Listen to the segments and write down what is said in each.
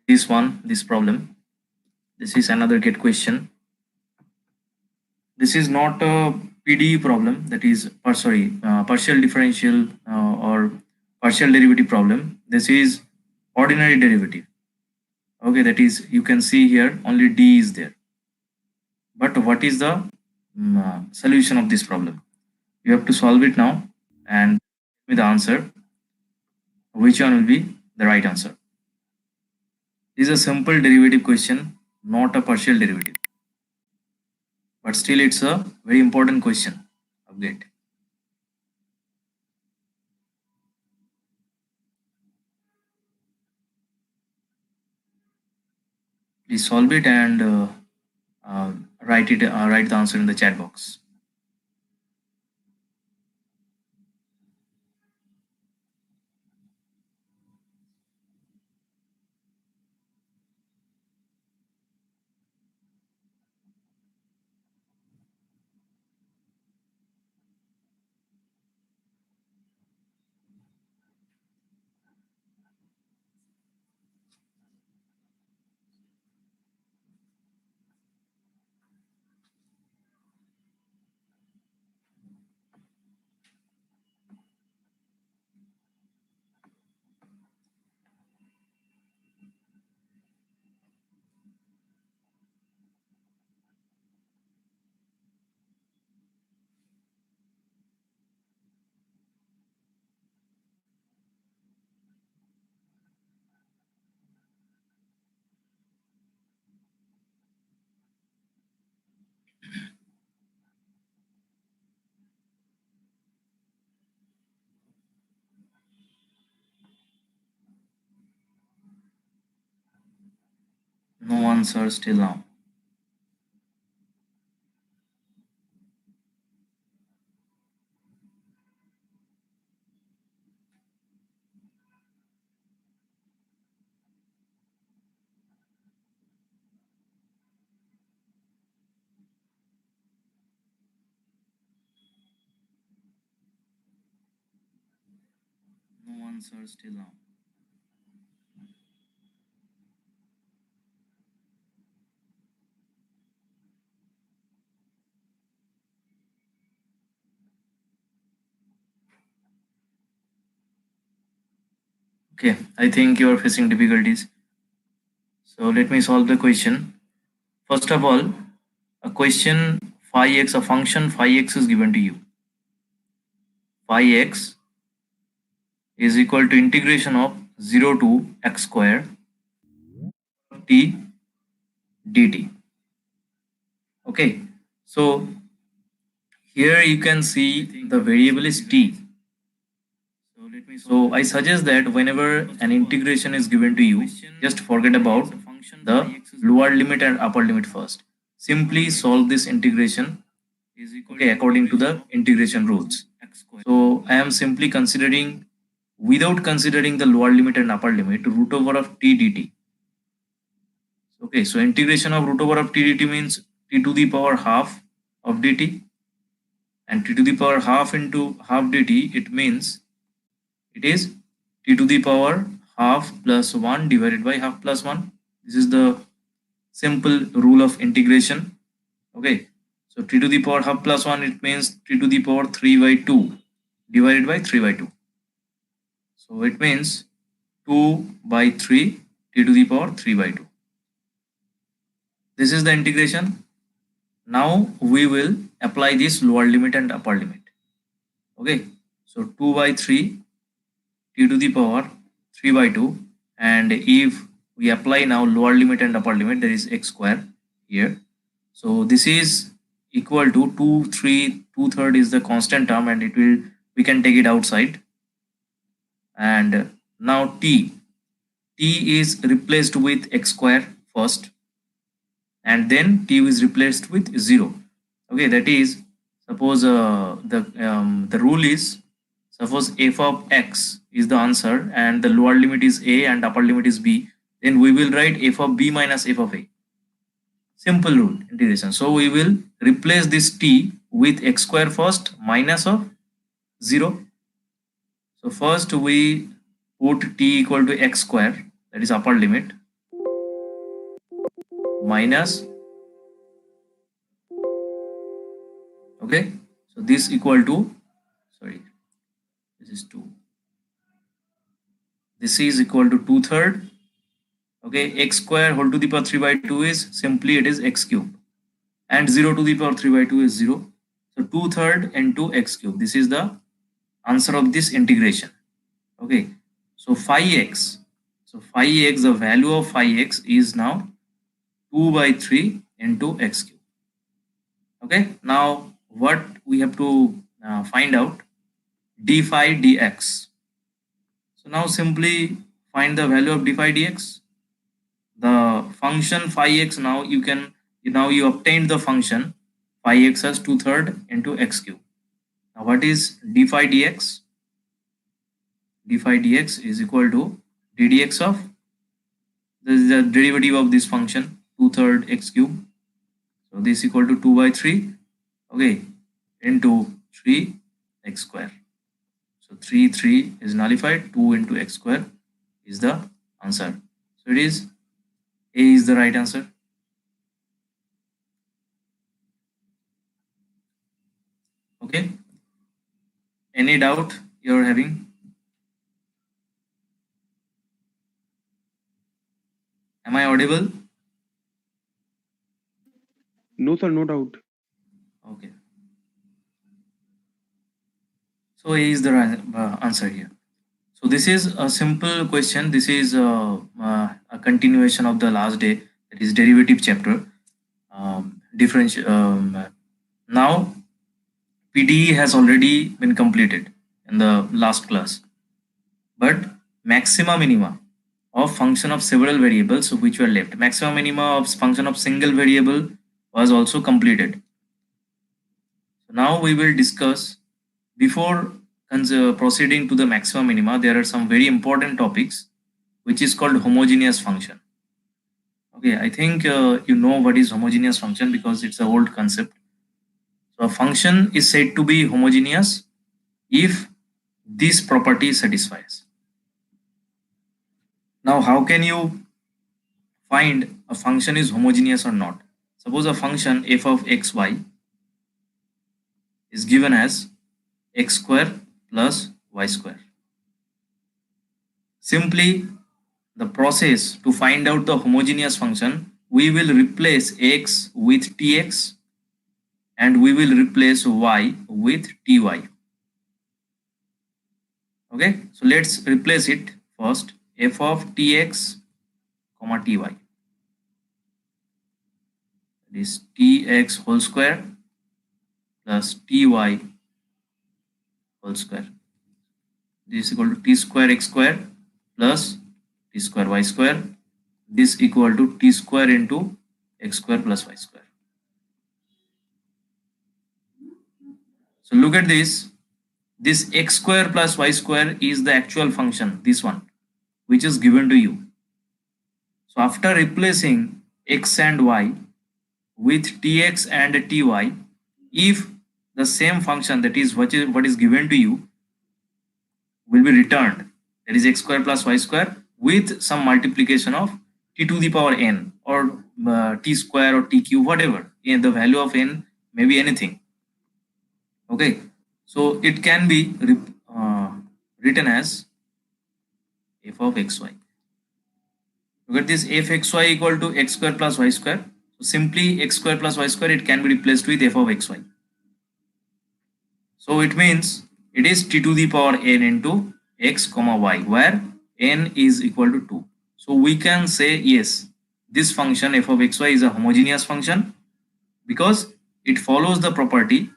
this problem. This is another get question. This is not a PDE problem, that is partial differential or partial derivative problem. This is ordinary derivative. Okay, that is, you can see here only D is there. But what is the solution of this problem? You have to solve it now and with the answer. Which one will be the right answer? This is a simple derivative question, not a partial derivative. But still it's a very important question of GATE. Please solve it and write the answer in the chat box. No answer still now. No answer still now. Okay, I think you are facing difficulties. So let me solve the question. First of all, a question phi x, a function phi x is given to you. Phi x is equal to integration of 0 to x square t dt. Okay, so here you can see the variable is t. So I suggest that whenever an integration is given to you, just forget about the lower limit and upper limit first. Simply solve this integration according to the integration rules. So I am simply considering, without considering the lower limit and upper limit, root over of t dt. Okay, so integration of root over of t dt means t to the power half of dt, and t to the power half into half dt, it means it is t to the power half plus 1 divided by half plus 1. This is the simple rule of integration. Okay, so t to the power half plus 1, it means t to the power 3 by 2 divided by 3 by 2. So it means 2 by 3 t to the power 3 by 2. This is the integration. Now we will apply this lower limit and upper limit. Okay, so 2 by 3 t to the power 3 by 2, and if we apply now lower limit and upper limit, there is x square here. So this is equal to 2 3 2/3 is the constant term, and we can take it outside. And now t is replaced with x square first, and then t is replaced with 0. Okay, that is, suppose the rule is, suppose f of x is the answer and the lower limit is a and upper limit is b, then we will write f of b minus f of a. Simple rule integration. So we will replace this t with x square first minus of 0. So first we put t equal to x square, that is upper limit, minus, okay, so this equal to, sorry, this is 2, this is equal to 2/3, okay, x square whole to the power 3 by 2 is simply it is x cube, and 0 to the power 3 by 2 is 0, so 2/3 into x cube, this is the answer of this integration. Okay, so phi x, the value of phi x is now 2 by 3 into x cube. Okay, now what we have to find out, d phi dx. So now simply find the value of d phi dx. The function phi x, now you obtained the function phi x as 2/3 into x cube. Now what is d phi dx? D phi dx is equal to ddx of, this is the derivative of this function 2/3 x cube, so this is equal to 2 by 3, okay, into 3 x square. So 3 is nullified, 2 into x square is the answer. So it is A is the right answer. Okay, any doubt you're having? Am I audible? No, sir, no doubt. Okay. So A is the right answer here. So this is a simple question. This is a continuation of the last day, that is derivative chapter. Now PDE has already been completed in the last class, but maxima minima of function of several variables which were left, maxima minima of function of single variable was also completed. So now we will discuss, before proceeding to the maxima minima, there are some very important topics which is called homogeneous function. Okay, I think you know what is homogeneous function because it's an old concept. So a function is said to be homogeneous if this property satisfies. Now how can you find a function is homogeneous or not? Suppose a function f of xy is given as x square plus y square. Simply the process to find out the homogeneous function, we will replace x with tx and we will replace y with ty. Okay, so let's replace it first. F of tx comma ty, this tx whole square plus ty whole square, this is equal to t square x square plus t square y square, this equal to t square into x square plus y square. So look at this x square plus y square is the actual function, this one which is given to you. So after replacing x and y with tx and ty, if the same function, that is what is given to you, will be returned, that is x square plus y square with some multiplication of t to the power n or t square or t cube, whatever, and the value of n may be anything. Okay, so it can be written as f of xy. Look at this, f xy equal to x square plus y square. So simply x square plus y square, it can be replaced with f of xy. So it means it is t to the power n into x comma y, where n is equal to 2. So we can say yes, this function f of xy is a homogeneous function because it follows the property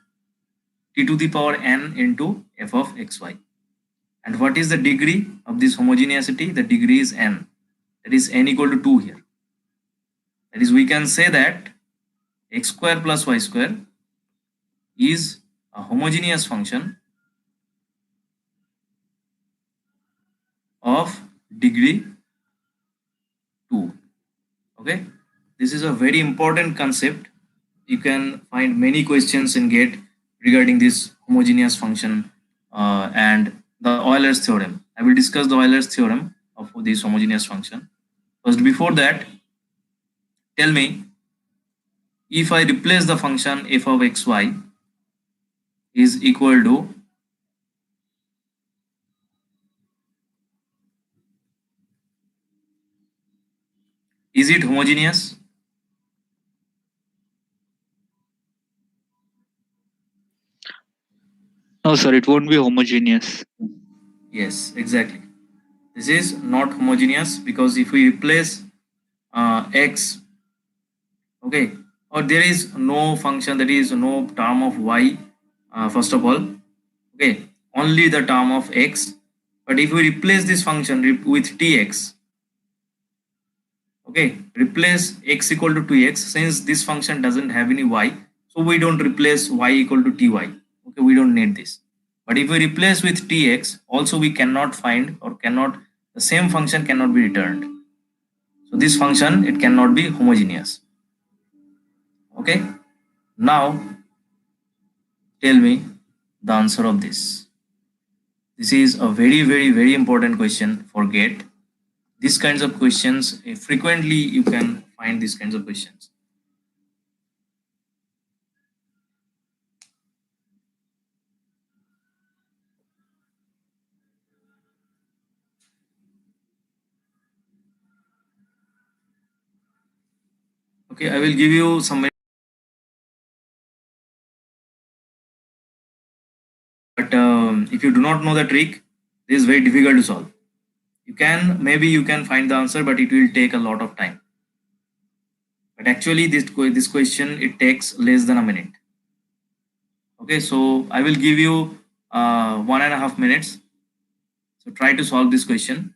t to the power n into f of xy. And what is the degree of this homogeneity? The degree is n, that is n equal to 2 here. That is, we can say that x square plus y square is a homogeneous function of degree 2. Okay, this is a very important concept. You can find many questions in GATE regarding this homogeneous function and the Euler's theorem. I will discuss the Euler's theorem of this homogeneous function. First, before that, tell me, if I replace the function f of xy is equal to, is it homogeneous? No, sir, it won't be homogeneous. Yes, exactly. This is not homogeneous because if we replace x, okay, or there is no function, that is no term of y, first of all, okay, only the term of x. But if we replace this function with tx, okay, replace x equal to 2x, since this function doesn't have any y, so we don't replace y equal to ty, okay, we don't need this. But if we replace with tx, also we cannot find, or cannot, the same function cannot be returned. So this function, it cannot be homogeneous. Okay, now tell me the answer of this. This is a very important question for GATE. These kinds of questions, frequently you can find these kinds of questions. Okay, I will give you some, but if you do not know the trick, this is very difficult to solve. You can, maybe you can find the answer, but it will take a lot of time. But actually this question, it takes less than a minute. Okay, so I will give you 1.5 minutes. So try to solve this question.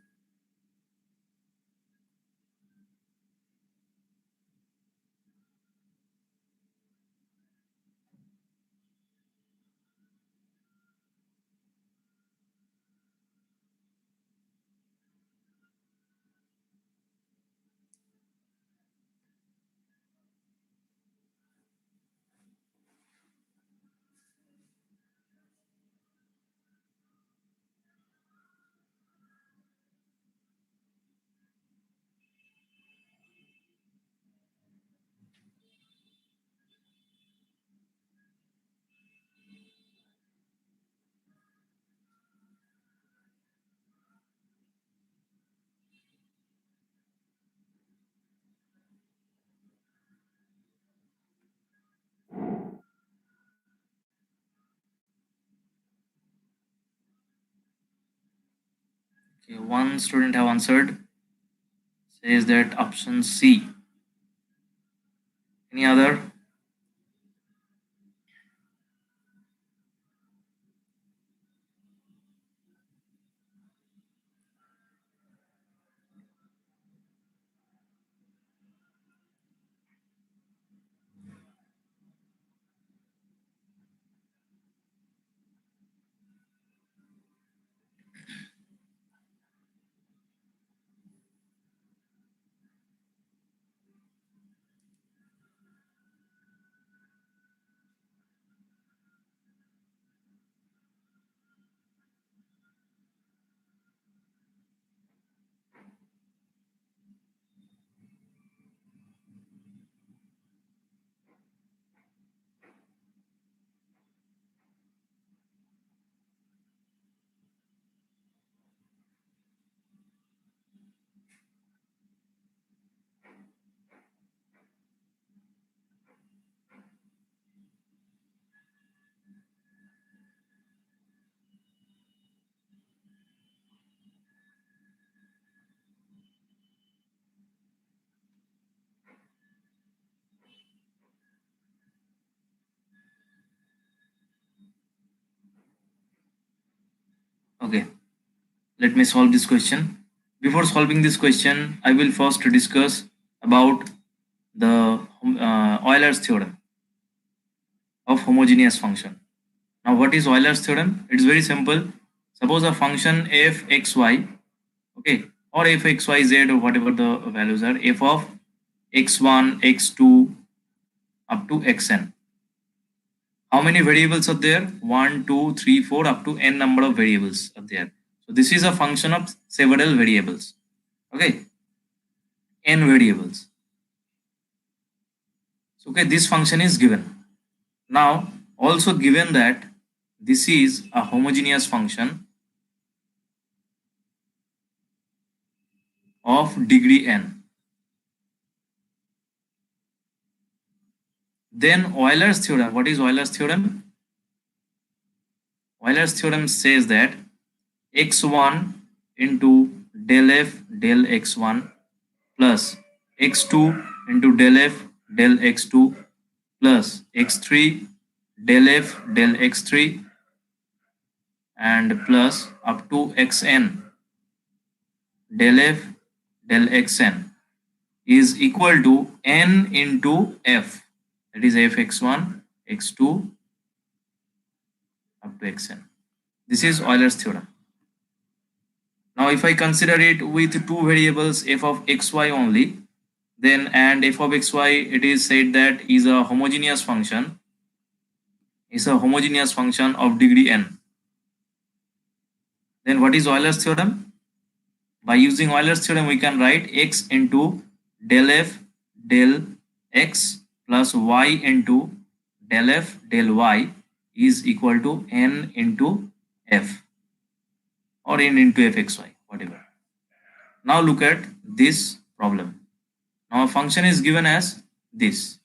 Okay, one student have answered, says that option C. Any other? Okay, let me solve this question. Before solving this question, I will first discuss about the Euler's theorem of homogeneous function. Now, what is Euler's theorem? It's very simple. Suppose a function f x y, okay, or f x y z, or whatever the values are, f of x1, x2 up to xn. How many variables are there? 1, 2, 3, 4, up to n number of variables are there. So this is a function of several variables. Okay, n variables. So, okay, this function is given. Now, also given that this is a homogeneous function of degree n. Then Euler's theorem, what is Euler's theorem? Euler's theorem says that x1 into del f del x1 plus x2 into del f del x2 plus x3 del f del x3 and plus up to xn del f del xn is equal to n into f, that is fx1 x2 up to xn. This is Euler's theorem. Now if I consider it with two variables f of xy only, then and f of xy, it is said that is a homogeneous function, of degree n. Then what is Euler's theorem? By using Euler's theorem, we can write x into del f del x plus y into del f del y is equal to n into f or n into fxy, whatever. Now look at this problem. Now a function is given as this.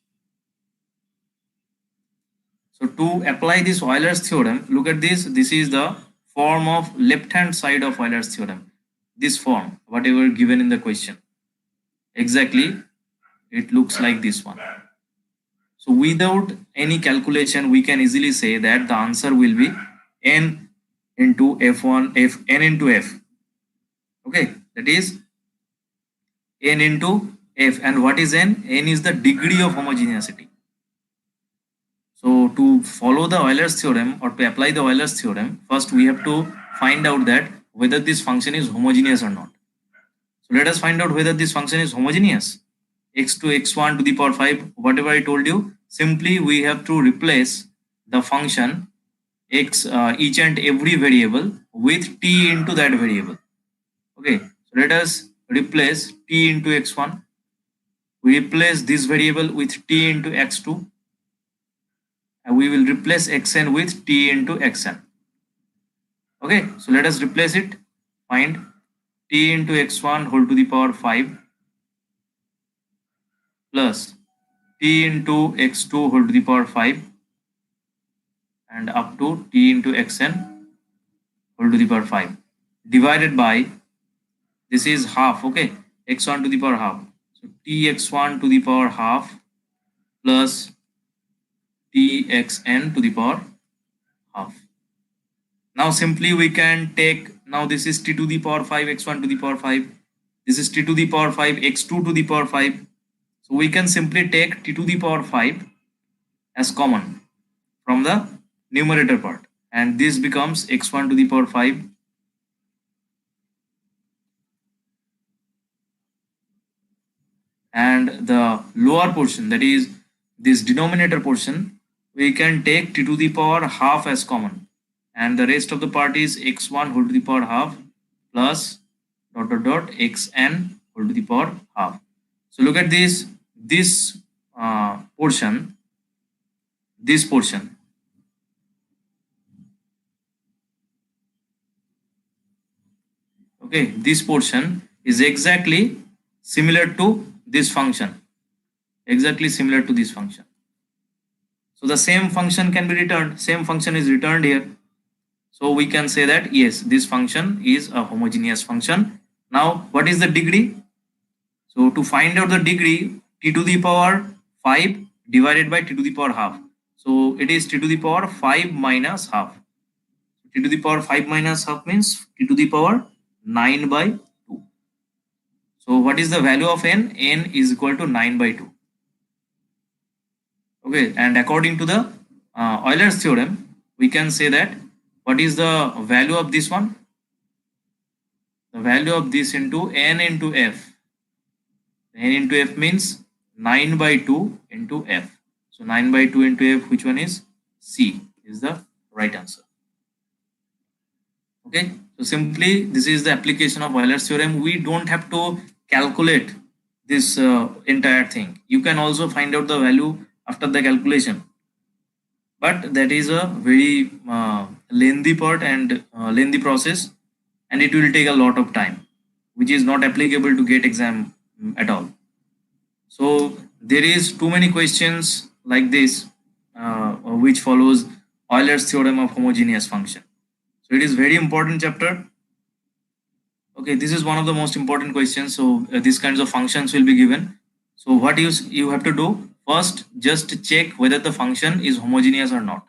So to apply this Euler's theorem, look at this. This is the form of left hand side of Euler's theorem. This form, whatever given in the question. Exactly, it looks like this one. So without any calculation, we can easily say that the answer will be n into f1, n into f. Okay, that is n into f. And what is n? N is the degree of homogeneity. So to follow the Euler's theorem or to apply the Euler's theorem, first we have to find out that whether this function is homogeneous or not. So let us find out whether this function is homogeneous. X2 x1 to the power 5, whatever I told you, simply we have to replace the function x each and every variable with t into that variable. Okay, so let us replace t into x1. We replace this variable with t into x2. And we will replace xn with t into xn. Okay, so let us replace it. Find t into x1 whole to the power 5 plus t into x2 whole to the power 5 and up to t into xn whole to the power 5 divided by, this is half, okay, x1 to the power half. So tx1 to the power half plus txn to the power half. Now simply we can take, now this is t to the power 5 x1 to the power 5, this is t to the power 5 x2 to the power 5. So we can simply take t to the power 5 as common from the numerator part, and this becomes x1 to the power 5 and the lower portion, that is this denominator portion, we can take t to the power half as common, and the rest of the part is x1 whole to the power half plus dot dot dot xn whole to the power half. So look at this portion, okay, this portion is exactly similar to this function, exactly similar to this function. So the same function can be returned, same function is returned here. So we can say that yes, this function is a homogeneous function. Now what is the degree? So to find out the degree, t to the power 5 divided by t to the power half. So it is t to the power 5 minus half. T to the power 5 minus half means t to the power 9 by 2. So what is the value of n? N is equal to 9 by 2. Okay, and according to the Euler's theorem, we can say that what is the value of this one? The value of this into n into f. N into f means 9 by 2 into f. So 9 by 2 into f, which one is? C is the right answer. Okay, so simply this is the application of Euler's theorem. We don't have to calculate this entire thing. You can also find out the value after the calculation, but that is a very lengthy part and lengthy process, and it will take a lot of time, which is not applicable to GATE exam at all. So there is too many questions like this, which follows Euler's theorem of homogeneous function. So it is very important chapter. Okay, this is one of the most important questions. So these kinds of functions will be given. So what you have to do first, just check whether the function is homogeneous or not.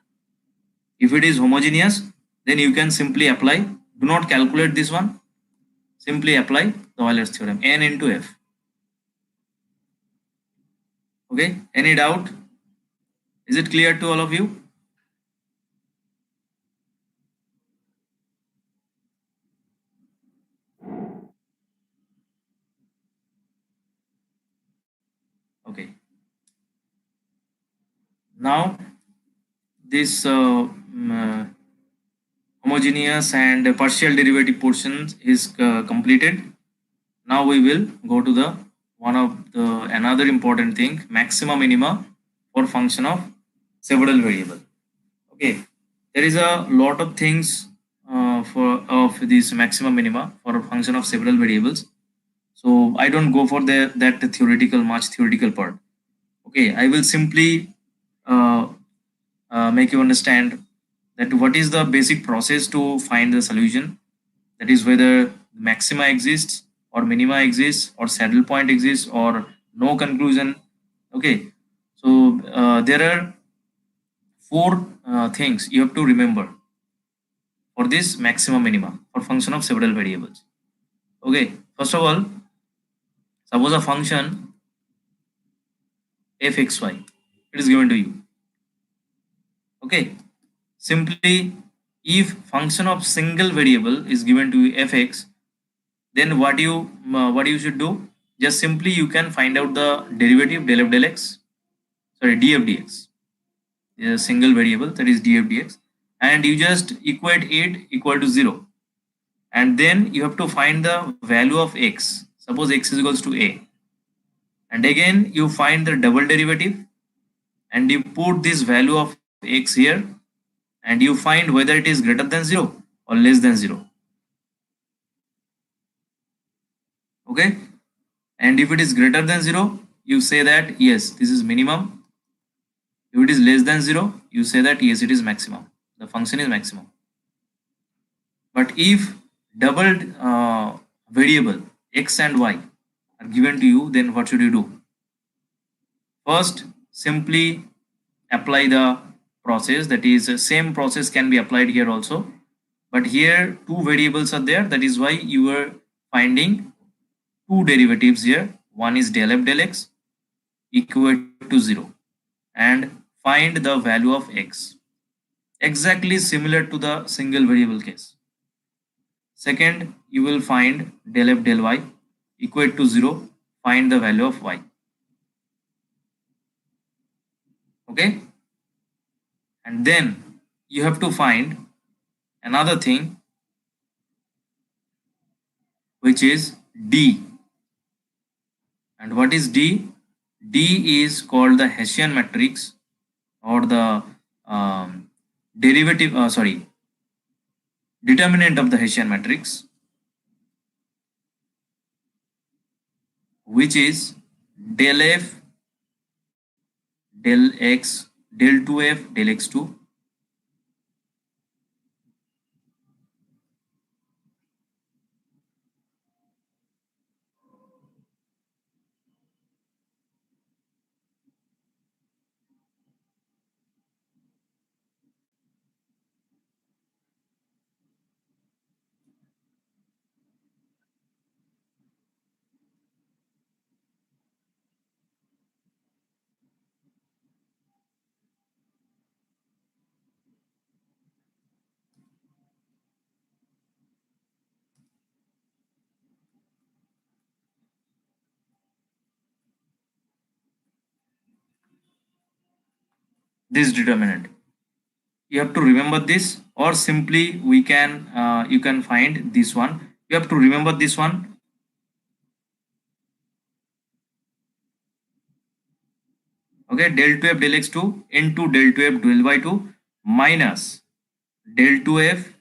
If it is homogeneous, then you can simply apply. Do not calculate this one. Simply apply the Euler's theorem, n into f. Okay, any doubt? Is it clear to all of you? Okay. Now this homogeneous and partial derivative portion is completed. Now we will go to the one of the another important thing, maxima minima for function of several variable. Okay, there is a lot of things for of this maxima minima for a function of several variables. So I don't go for that theoretical much theoretical part. Okay, I will simply uh, make you understand that what is the basic process to find the solution. That is whether maxima exists or minima exists or saddle point exists or no conclusion. Okay, so there are four things you have to remember for this maxima minima for function of several variables. Okay, first of all, suppose a function fxy, it is given to you. Okay, simply if function of single variable is given to you fx, then what you should do, just simply you can find out the derivative del f del x, sorry, df dx, a single variable, that is df dx, and you just equate it equal to 0, and then you have to find the value of x. Suppose x is equals to a, and again you find the double derivative and you put this value of x here, and you find whether it is greater than 0 or less than 0. Okay, and if it is greater than 0, you say that yes, this is minimum. If it is less than 0, you say that yes, it is maximum. The function is maximum. But if doubled variable x and y are given to you, then what should you do? First, simply apply the process. That is, same process can be applied here also. But here two variables are there. That is why you are finding two derivatives here. One is del f del x equal to 0, and find the value of x. Exactly similar to the single variable case. Second, you will find del f del y equal to 0, find the value of y. Okay, and then you have to find another thing, which is d. And what is d? D is called the Hessian matrix, or the derivative, determinant of the Hessian matrix, which is del f del x del 2f del x2. This determinant, you have to remember this, or simply we can you can find this one. You have to remember this one. Okay, del 2f del x2 into del 2f del y2 minus del 2f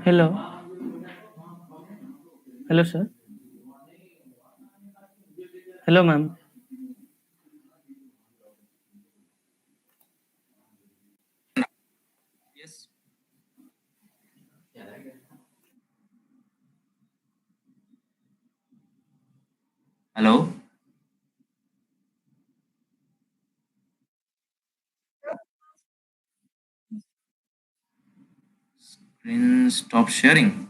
Hello. Hello, sir. Hello, ma'am. yes. Hello. Screen stop sharing.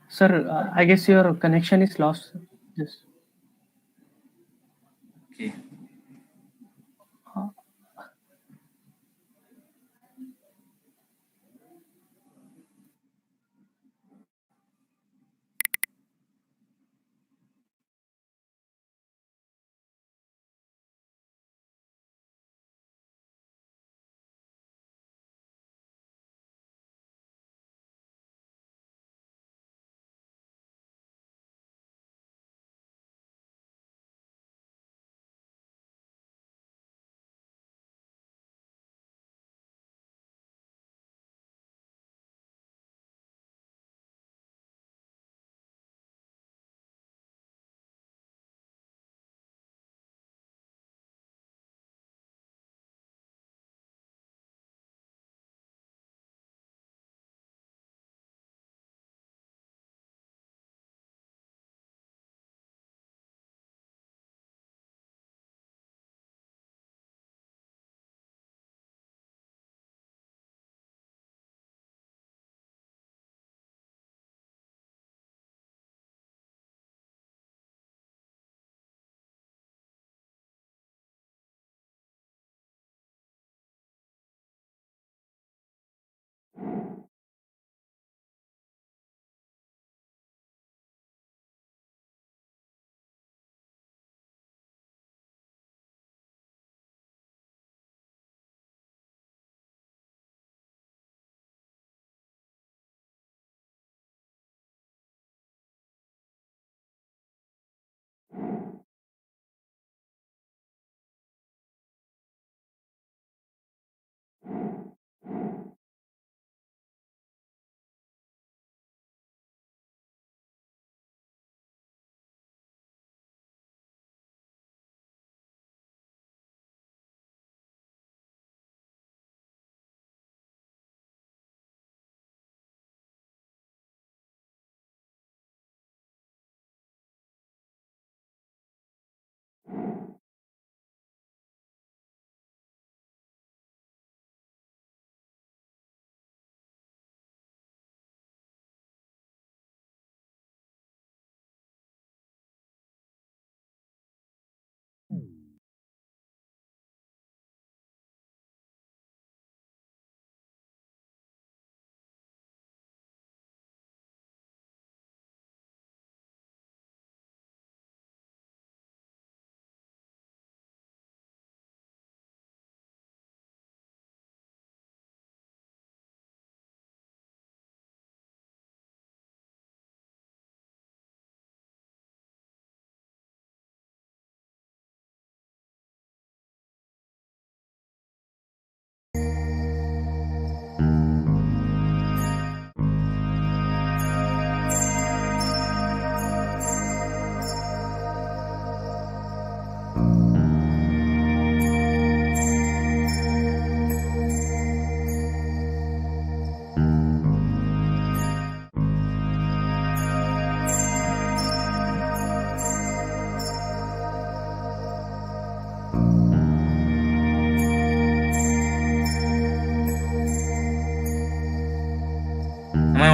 Sir, I guess your connection is lost. Yes. Okay.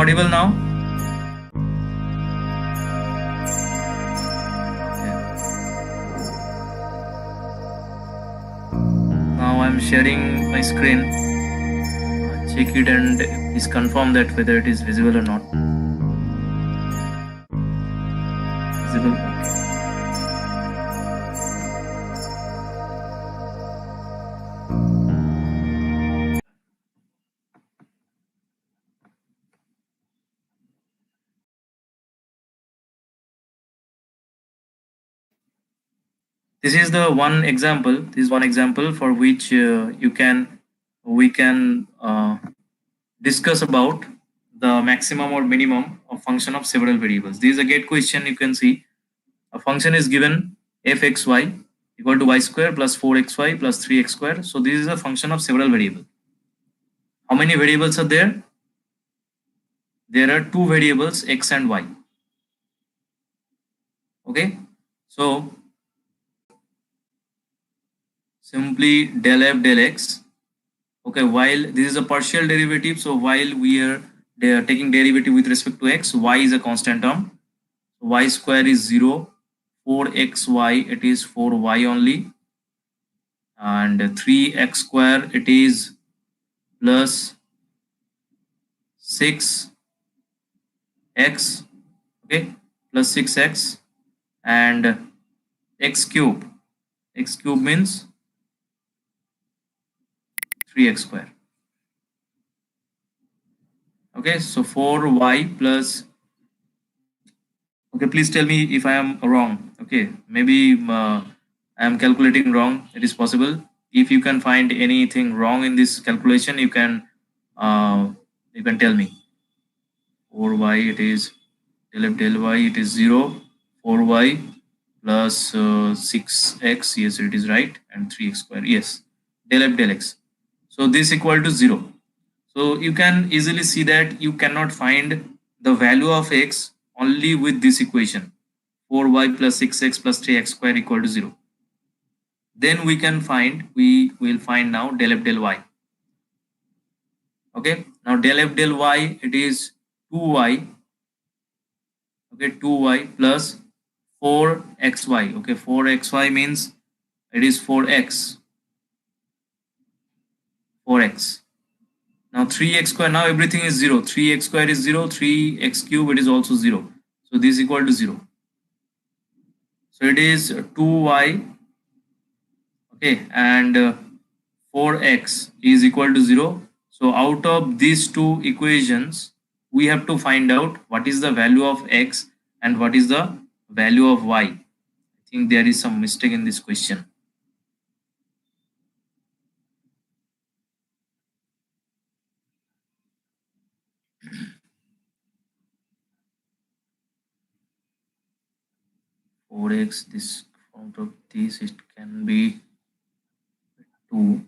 audible now? Now I'm sharing my screen. Check it and please confirm that whether it is visible or not. Visible. This is the one example. This is one example for which we can discuss about the maximum or minimum of function of several variables. This is a gate question. You can see a function is given fxy equal to y square plus 4xy plus 3x square. So this is a function of several variables. How many variables are there? There are two variables, x and y. Okay, so simply del f del x. Okay, while this is a partial derivative, so while we are taking derivative with respect to x, y is a constant term. Y square is 0, 4xy it is 4y only, and 3x square it is plus 6x, okay, plus 6x, and x cube means 3x square. Okay, so 4y plus, okay, please tell me if I am wrong. Okay, maybe I am calculating wrong. It is possible. If you can find anything wrong in this calculation, you can tell me. 4y it is del f del y it is 0, 4y plus 6x, yes it is right, and 3x square, yes, del f del x. So this equal to 0. So you can easily see that you cannot find the value of x only with this equation, 4y plus 6x plus 3x square equal to 0. Then we will find now del f del y. Okay, now del f del y it is 2y, okay, 2y plus 4xy, okay, 4xy means it is 4x. Now 3x square, now everything is 0. 3x square is 0, 3x cube it is also 0. So this is equal to 0. So it is 2y, okay, and 4x is equal to 0. So out of these two equations, we have to find out what is the value of x and what is the value of y. I think there is some mistake in this question. For x, this out of this it can be 2.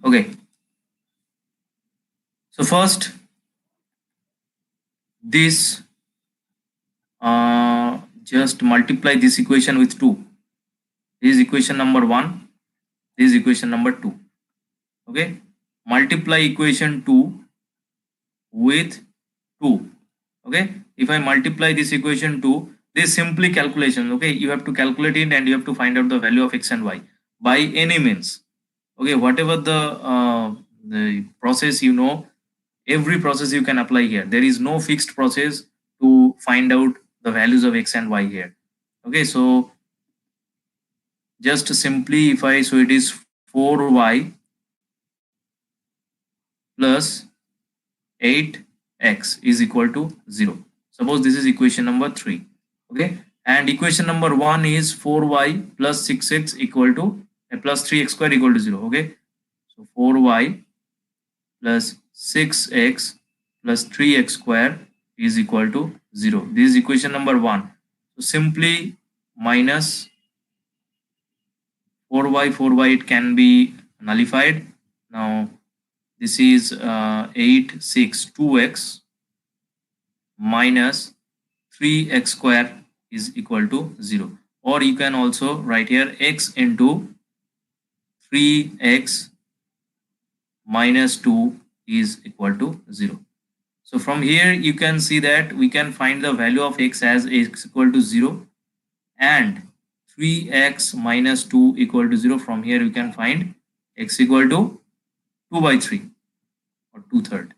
Okay. So first, this just multiply this equation with 2. This is equation number 1. This is equation number 2. Okay. Multiply equation 2 with 2. Okay. If I multiply this equation 2, this is simply calculation. Okay. You have to calculate it and you have to find out the value of x and y by any means. Okay. Whatever the process you know, every process you can apply here. There is no fixed process to find out the values of x and y here. Okay, so just simply if I, so it is 4y plus 8x is equal to 0. Suppose this is equation number 3. Okay, and equation number 1 is 4y plus 6x equal to plus 3x square equal to 0. Okay, so 4y plus 6x plus 3x square is equal to 0. This is equation number 1. So simply minus 4y, it can be nullified. Now this is 8, 6, 2x minus 3x square is equal to 0. Or you can also write here x into 3x minus 2 is equal to 0. So from here you can see that we can find the value of x as x equal to 0 and 3x minus 2 equal to 0. From here you can find x equal to 2 by 3 or 2/3.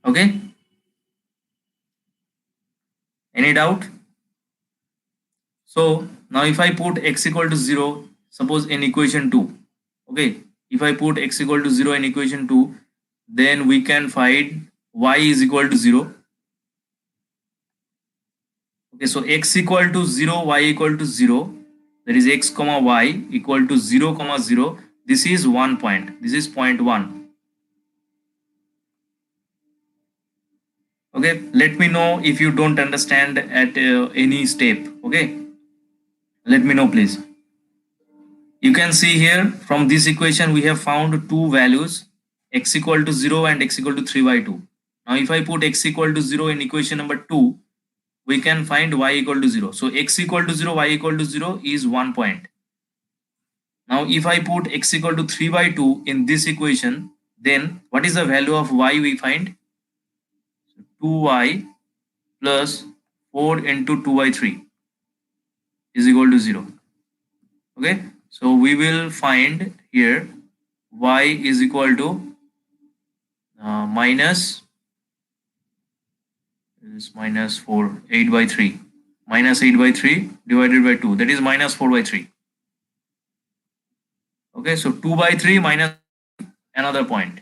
Okay, any doubt? So now if I put x equal to 0, suppose in equation 2, okay, if I put x equal to 0 in equation 2, then we can find y is equal to 0. Okay, so x equal to 0, y equal to 0, that is x comma y equal to 0 comma 0. This is 1 point, this is point 1. Okay, let me know if you don't understand at any step. Okay, let me know please. You can see here from this equation we have found two values, x equal to 0 and x equal to 3 by 2. Now if I put x equal to 0 in equation number 2, we can find y equal to 0. So x equal to 0, y equal to 0 is 1 point. Now if I put x equal to 3 by 2 in this equation, then what is the value of y we find? 2y plus 4 into 2 by 3 is equal to 0. Okay, so we will find here y is equal to minus 4, 8 by 3, minus 8 by 3 divided by 2, that is minus 4 by 3. Okay, so 2 by 3 minus another point.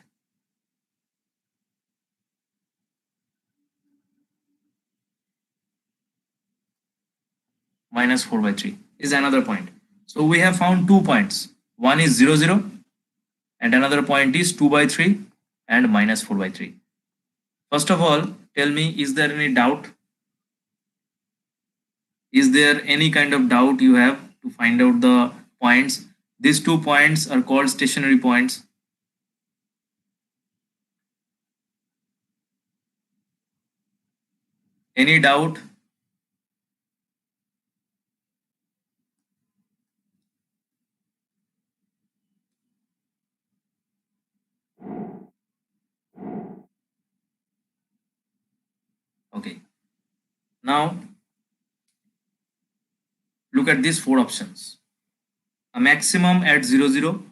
Minus 4 by 3 is another point. So we have found 2 points. One is 0, 0 and another point is 2 by 3 and minus 4 by 3. First of all, tell me, is there any doubt? Is there any kind of doubt you have to find out the points? These 2 points are called stationary points. Any doubt? Okay. Now look at these 4 options. A maximum at 0, 0,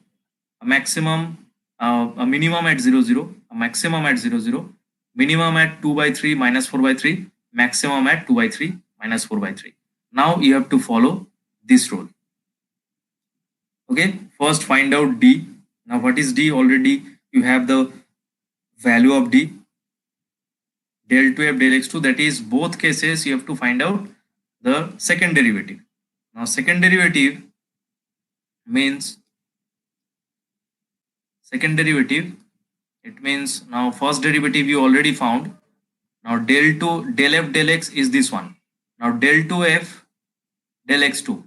a maximum, a minimum at 0, 0, a maximum at 0, 0, minimum at 2 by 3 minus 4 by 3, maximum at 2 by 3 minus 4 by 3. Now you have to follow this rule. Okay, first find out d. Now what is d? Already you have the value of d, del 2f del x2, that is both cases you have to find out the second derivative. Now second derivative means it means now first derivative you already found. Now del 2 del f del x is this one. Now del 2f del x2,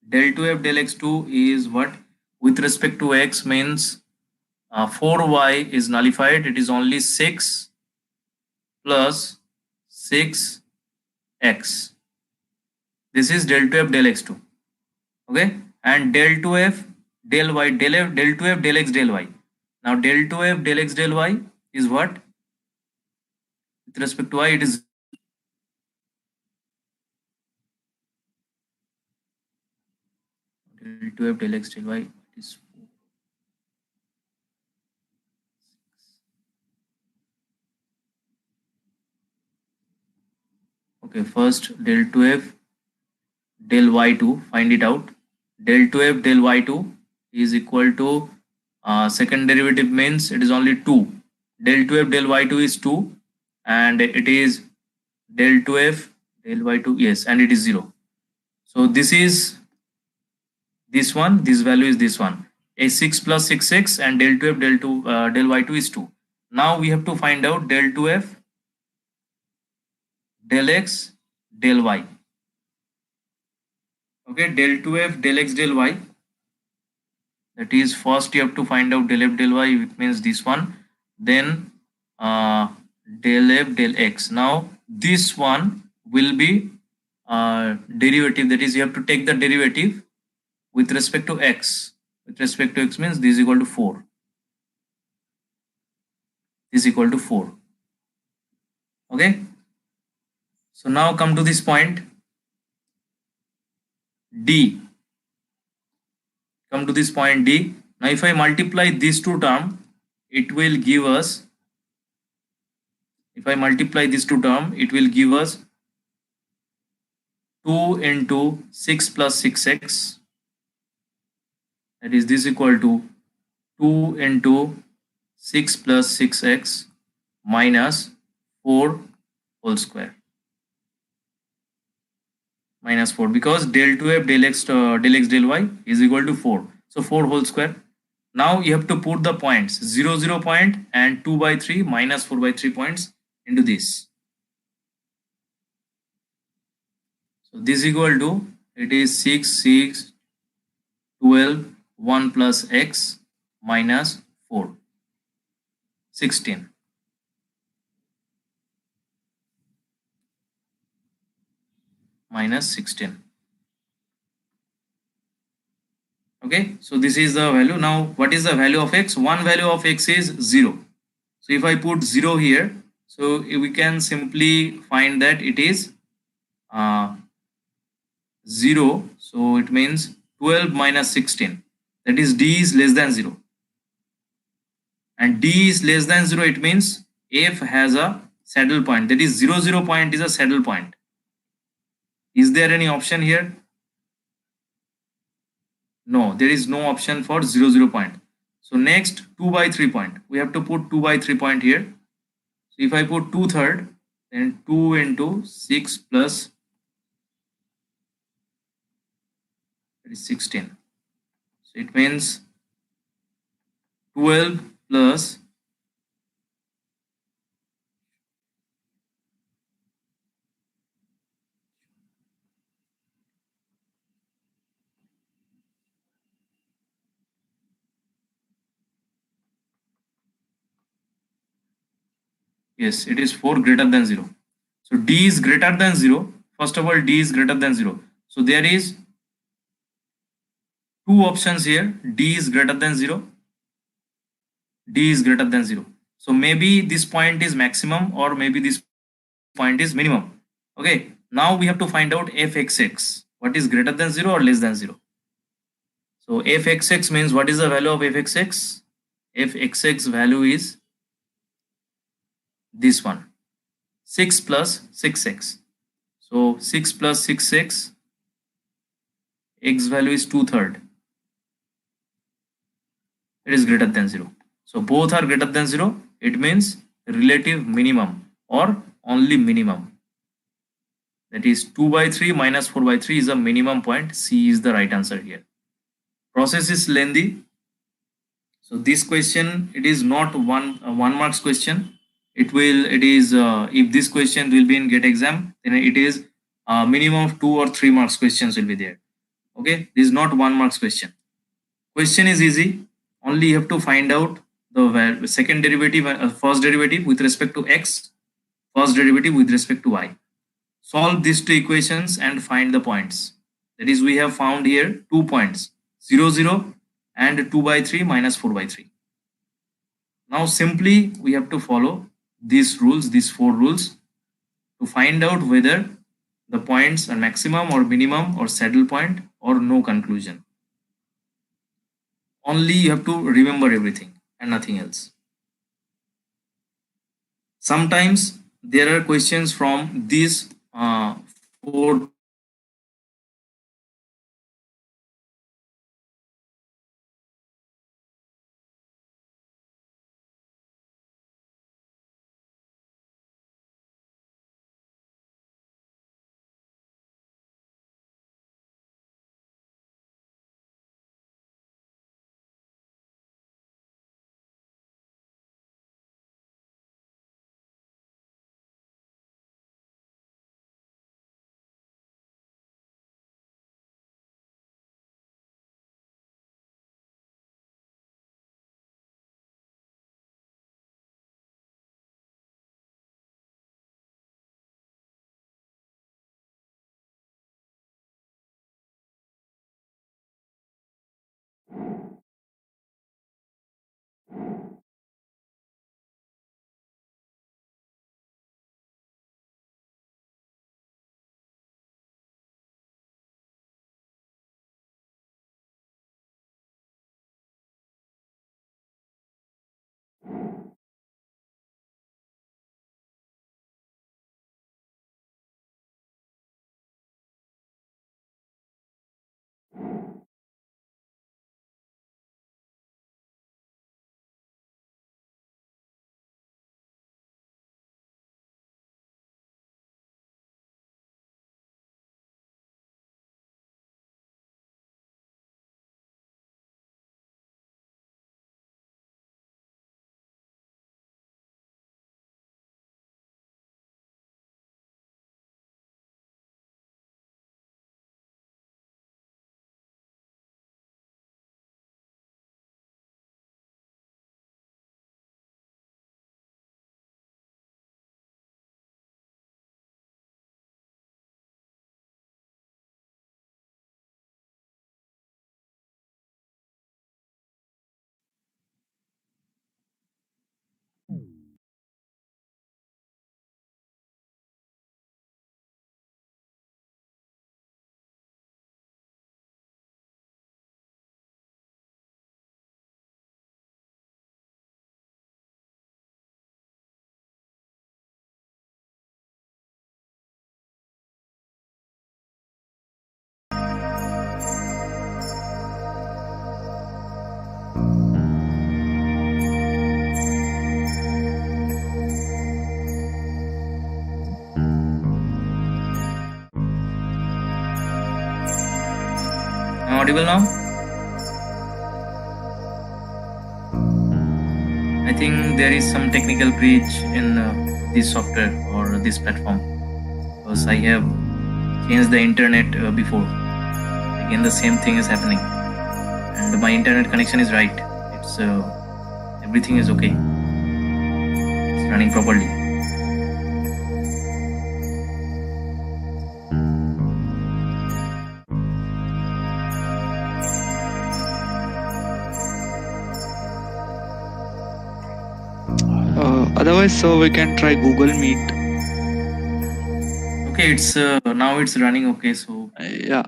del 2f del x2 is what? With respect to x means 4y is nullified, it is only 6 plus 6x. This is del 2f del x2. Okay, and del 2f del y del 2f del x del y. Now del 2f del x del y is what? With respect to y it is del 2f del x del y, it is 4. Okay, first del 2f del y2, find it out. Del 2f del y2 is equal to second derivative means it is only 2. Del 2f del y2 is 2 and it is del 2f del y2, yes, and it is 0. So this is this one, this value is this one, a 6 plus 6 6 and del 2f del y2 is 2. Now we have to find out del 2f del x del y. Okay, del 2f del x del y, that is first you have to find out del f del y, which means this one, then del f del x. Now this one will be derivative, that is you have to take the derivative with respect to x. with respect to x means this is equal to 4. This is equal to 4. Okay. So now come to this point D. Come to this point D. Now if I multiply these two terms, it will give us, if I multiply these two terms, it will give us 2 into 6 plus 6x, that is this equal to 2 into 6 plus 6x minus 4 whole square, minus 4, because del 2f del x del y is equal to 4, so 4 whole square. Now you have to put the points 0 0 point and 2 by 3 minus 4 by 3 points into this. So this equal to, it is 6 6 12 1 plus x minus 4 16. Minus 16. Okay, so this is the value. Now what is the value of x? One value of x is 0. So if I put 0 here, so we can simply find that it is 0. So it means 12 minus 16, that is d is less than 0, and d is less than 0, it means f has a saddle point, that is 0 0 point is a saddle point. Is there any option here? No, there is no option for 0 0 point. So next 2 by 3 point, we have to put 2 by 3 point here. So if I put 2/3, then 2 into 6 plus, that is 16. So it means 12 plus, yes, it is 4 greater than 0. So d is greater than 0. First of all, d is greater than 0. So there is two options here. D is greater than 0. D is greater than 0. So maybe this point is maximum or maybe this point is minimum. Okay. Now we have to find out fxx. What is greater than 0 or less than 0? So fxx means, what is the value of fxx? Fxx value is this one, 6 plus 6x. So 6 plus 6x, x value is 2/3. It is greater than 0. So both are greater than 0. It means relative minimum or only minimum. That is 2 by 3 minus 4 by 3 is a minimum point. C is the right answer here. Process is lengthy. So this question, it is not one marks question. It is if this question will be in GATE exam, then it is minimum of 2 or 3 marks questions will be there. Okay, this is not 1 marks question. Question is easy. Only you have to find out the second derivative, first derivative with respect to x, first derivative with respect to y. Solve these two equations and find the points. That is, we have found here 2 points, 0 0 and 2 by 3 minus 4 by 3. Now simply we have to follow these rules, these 4 rules, to find out whether the points are maximum or minimum or saddle point or no conclusion. Only you have to remember everything and nothing else. Sometimes there are questions from these 4 audible now? I think there is some technical glitch in this software or this platform, because I have changed the internet before. Again, the same thing is happening, and my internet connection is right. It's everything is okay. It's running properly. Otherwise, so we can try Google Meet. Okay, it's now it's running okay. So Yeah.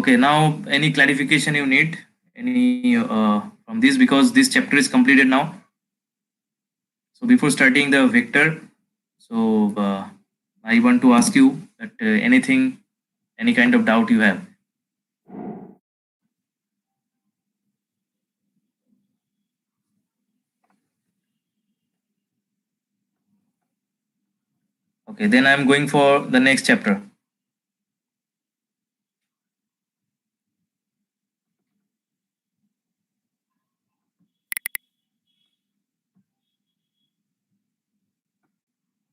okay, now any clarification you need? Any from this, because this chapter is completed now. So before starting the vector, so I want to ask you that anything, any kind of doubt you have. Okay, then I'm going for the next chapter.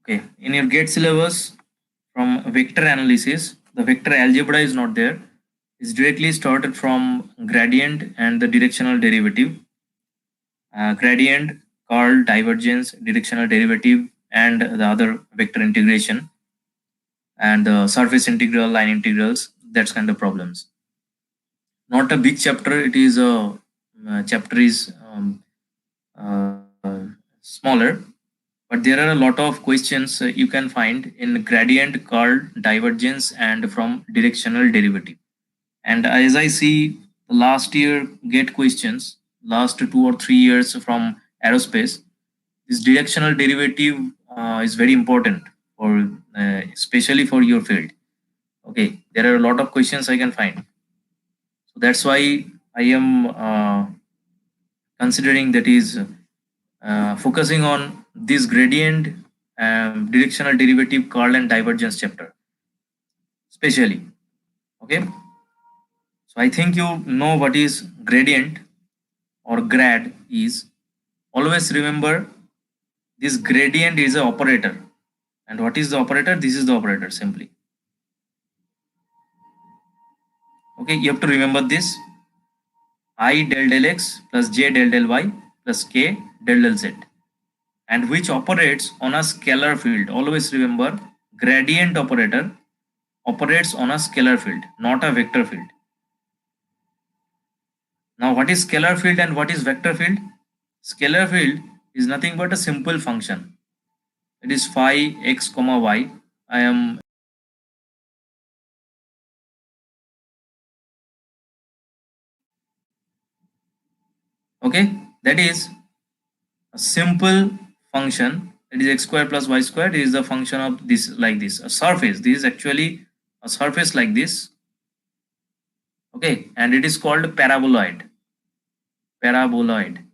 Okay, in your GATE syllabus from vector analysis, the vector algebra is not there. It's directly started from gradient and the directional derivative. Gradient, curl, divergence, directional derivative, and the other vector integration, and surface integral, line integrals, that's kind of problems. Not a big chapter, it is a chapter is uh, smaller, but there are a lot of questions you can find in gradient, curl, divergence, and from directional derivative. And as I see last year GATE questions, last 2 or 3 years from aerospace, this directional derivative is very important for especially for your field. Okay, there are a lot of questions I can find, so that's why I am considering, that is focusing on this gradient, directional derivative, curl, and divergence chapter especially. Okay, so I think you know what is gradient or grad is. Always remember, this gradient is an operator. And what is the operator? This is the operator simply. Okay, you have to remember this: I del x plus j del y plus k del z, and which operates on a scalar field. Always remember, gradient operator operates on a scalar field, not a vector field. Now, what is scalar field and what is vector field? Scalar field is nothing but a simple function. It is phi x comma y. I am okay. That is a simple function. It is x square plus y squared. It is the function of this, like this. A surface. This is actually a surface like this. Okay, and it is called paraboloid. Paraboloid.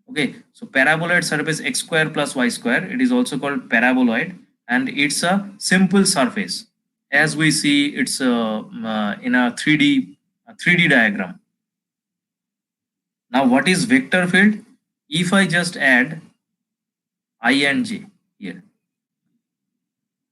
Okay, so paraboloid surface x square plus y square, it is also called paraboloid, and it's a simple surface. As we see, it's in a 3D diagram. Now, what is vector field? If I just add I and j here.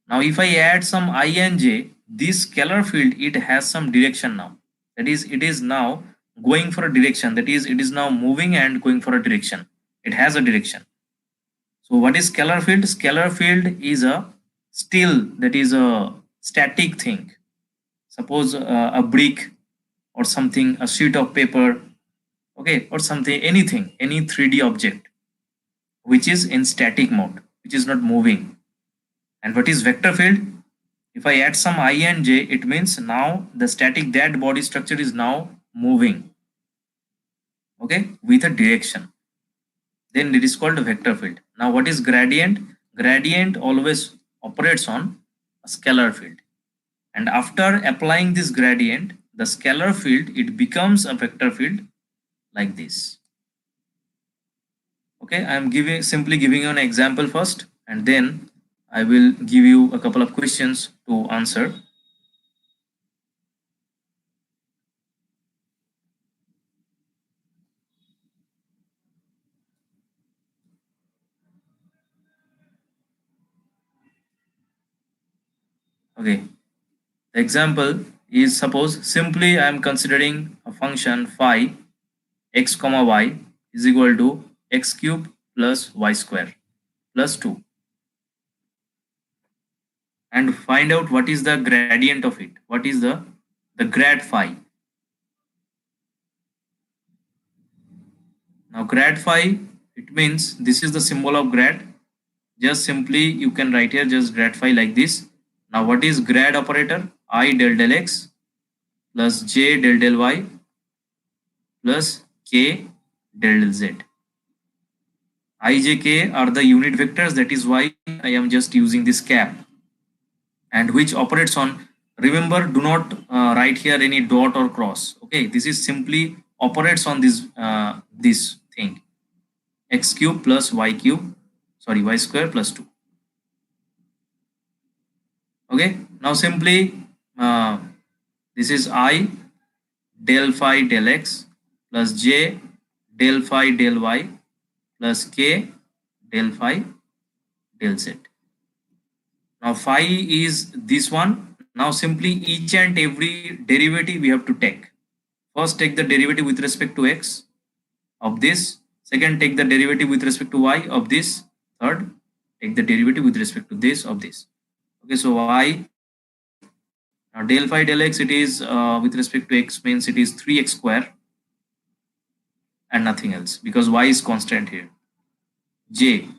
Now, if I add some I and j, this scalar field, it has some direction now. That is, it is now going for a direction. That is, it is now moving and going for a direction. It has a direction. So what is scalar field? Scalar field is a still, that is a static thing. Suppose a brick or something, a sheet of paper, okay, or something, anything, any 3D object which is in static mode, which is not moving. And what is vector field? If I add some I and j, it means now the static, that body structure is now moving, okay, with a direction. Then it is called a vector field. Now, what is gradient? Gradient always operates on a scalar field. And after applying this gradient, the scalar field, it becomes a vector field like this. Okay, I am simply giving you an example first, and then I will give you a couple of questions to answer. Okay, the example is, suppose simply I am considering a function phi x comma y is equal to x cube plus y square plus 2, and find out what is the gradient of it. What is the grad phi? Now grad phi, it means this is the symbol of grad. Just simply you can write here just grad phi like this. Now what is grad operator? I del x plus j del y plus k del z. I, j, k are the unit vectors. That is why I am just using this cap, and which operates on, remember, do not write here any dot or cross. Okay, this is simply operates on this thing, x cube plus y cube, sorry, y square plus 2. Okay, now simply uh, this is I del phi del x plus j del phi del y plus k del phi del z. Now phi is this one. Now simply each and every derivative we have to take. First take the derivative with respect to x of this. Second, take the derivative with respect to y of this. Third, take the derivative with respect to this of this. Okay, so y, now del phi del x, it is with respect to x means it is 3x square and nothing else, because y is constant here. J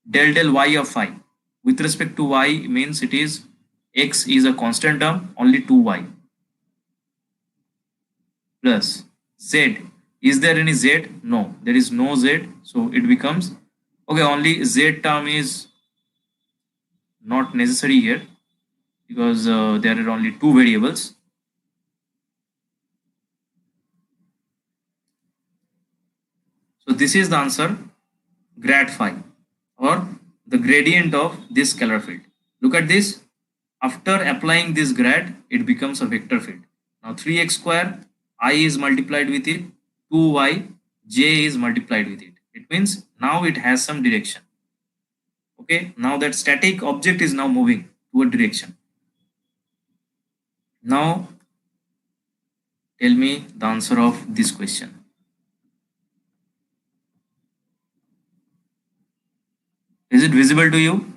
del y of phi with respect to y means it is x is a constant term, only 2y, plus z. Is there any z? No, there is no z, so it becomes, okay, only z term is not necessary here, because there are only two variables. So this is the answer, grad phi, or the gradient of this scalar field. Look at this. After applying this grad, it becomes a vector field. Now 3x square, I is multiplied with it, 2y, j is multiplied with it. It means now it has some direction. Okay, now that static object is now moving to a direction. Now tell me the answer of this question. Is it visible to you?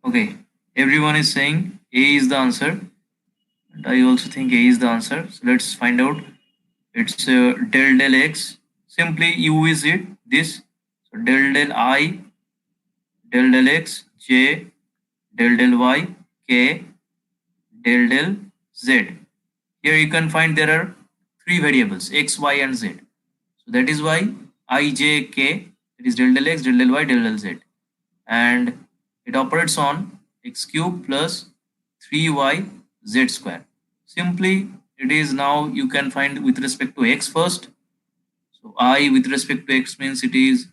Okay, everyone is saying A is the answer, and I also think A is the answer. So let's find out. It's del x. Simply U is it this. So del I, del x, J, del y, K, del z. Here you can find there are three variables x, y, and z. So that is why I, j, k. It is del x, del y, del z, and it operates on x cube plus 3y z square. Simply it is now you can find with respect to x first. So I with respect to x means it is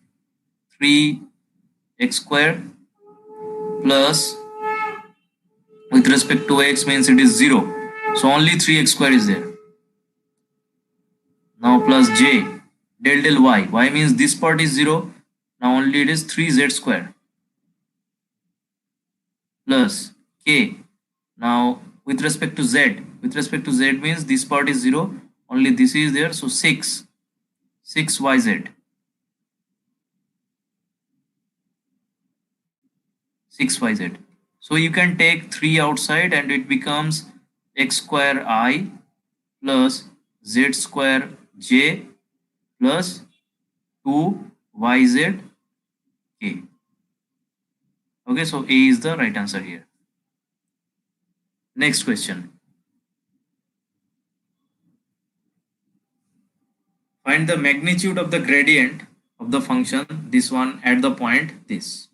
3x square plus with respect to x means it is 0. So only 3x square is there. Now plus j del y. Y means this part is 0. Now only it is 3z square plus k. Now with respect to z means this part is 0. Only this is there. So 6yz. 6yz. So you can take 3 outside and it becomes x square I plus z square j plus 2yz k. Okay, so A is the right answer here. Next question. Find the magnitude of the gradient of the function, this one at the point this.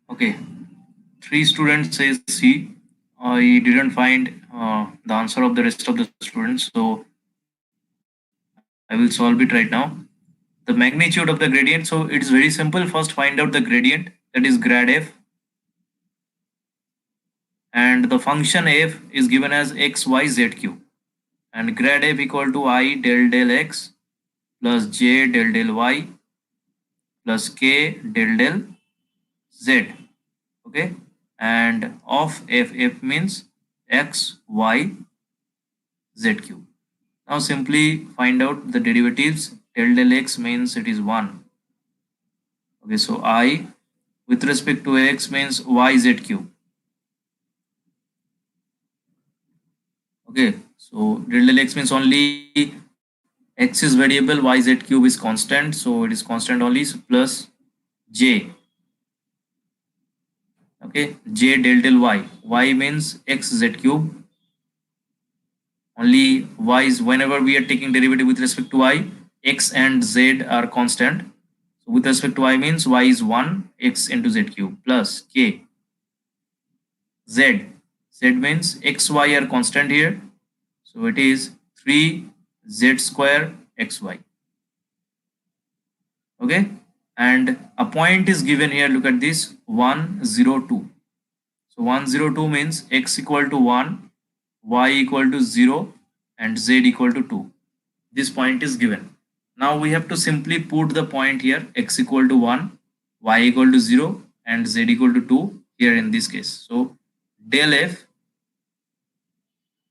Okay, 3 students says C. I didn't find the answer of the rest of the students, so I will solve it right now. The magnitude of the gradient, so it's very simple. First find out the gradient, that is grad f, and the function f is given as x y z cube, and grad f equal to I del x plus j del y plus k del z. Okay, and of f means x y z cube. Now simply find out the derivatives. del x means it is 1. Okay, so I with respect to x means yz cube. Okay, so del x means only x is variable, yz cube is constant, so it is constant only, so plus j. Okay, j del y means x z cube. Only y is, whenever we are taking derivative with respect to y, x and z are constant. So with respect to y means y is 1 x into z cube plus k. Z, z means x y are constant here, so it is 3 z square xy. Okay, and a point is given here. Look at this, 102. So 102 means x equal to 1, y equal to 0, and z equal to 2. This point is given. Now we have to simply put the point here, x equal to 1, y equal to 0, and z equal to 2 here in this case. So del f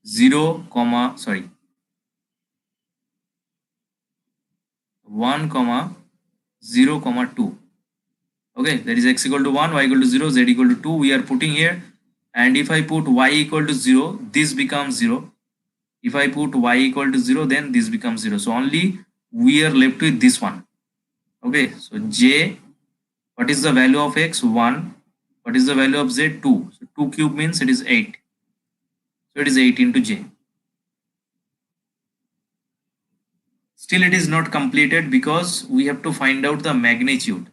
0 comma 1 comma 0 comma 2. Okay, that is x equal to 1, y equal to 0, z equal to 2 we are putting here. And if I put y equal to 0, this becomes 0. If I put y equal to 0, then this becomes 0. So only we are left with this one. Okay, so j, what is the value of x? 1. What is the value of z? 2. So 2 cube means it is 8. So it is 8 into j. Still it is not completed because we have to find out the magnitude.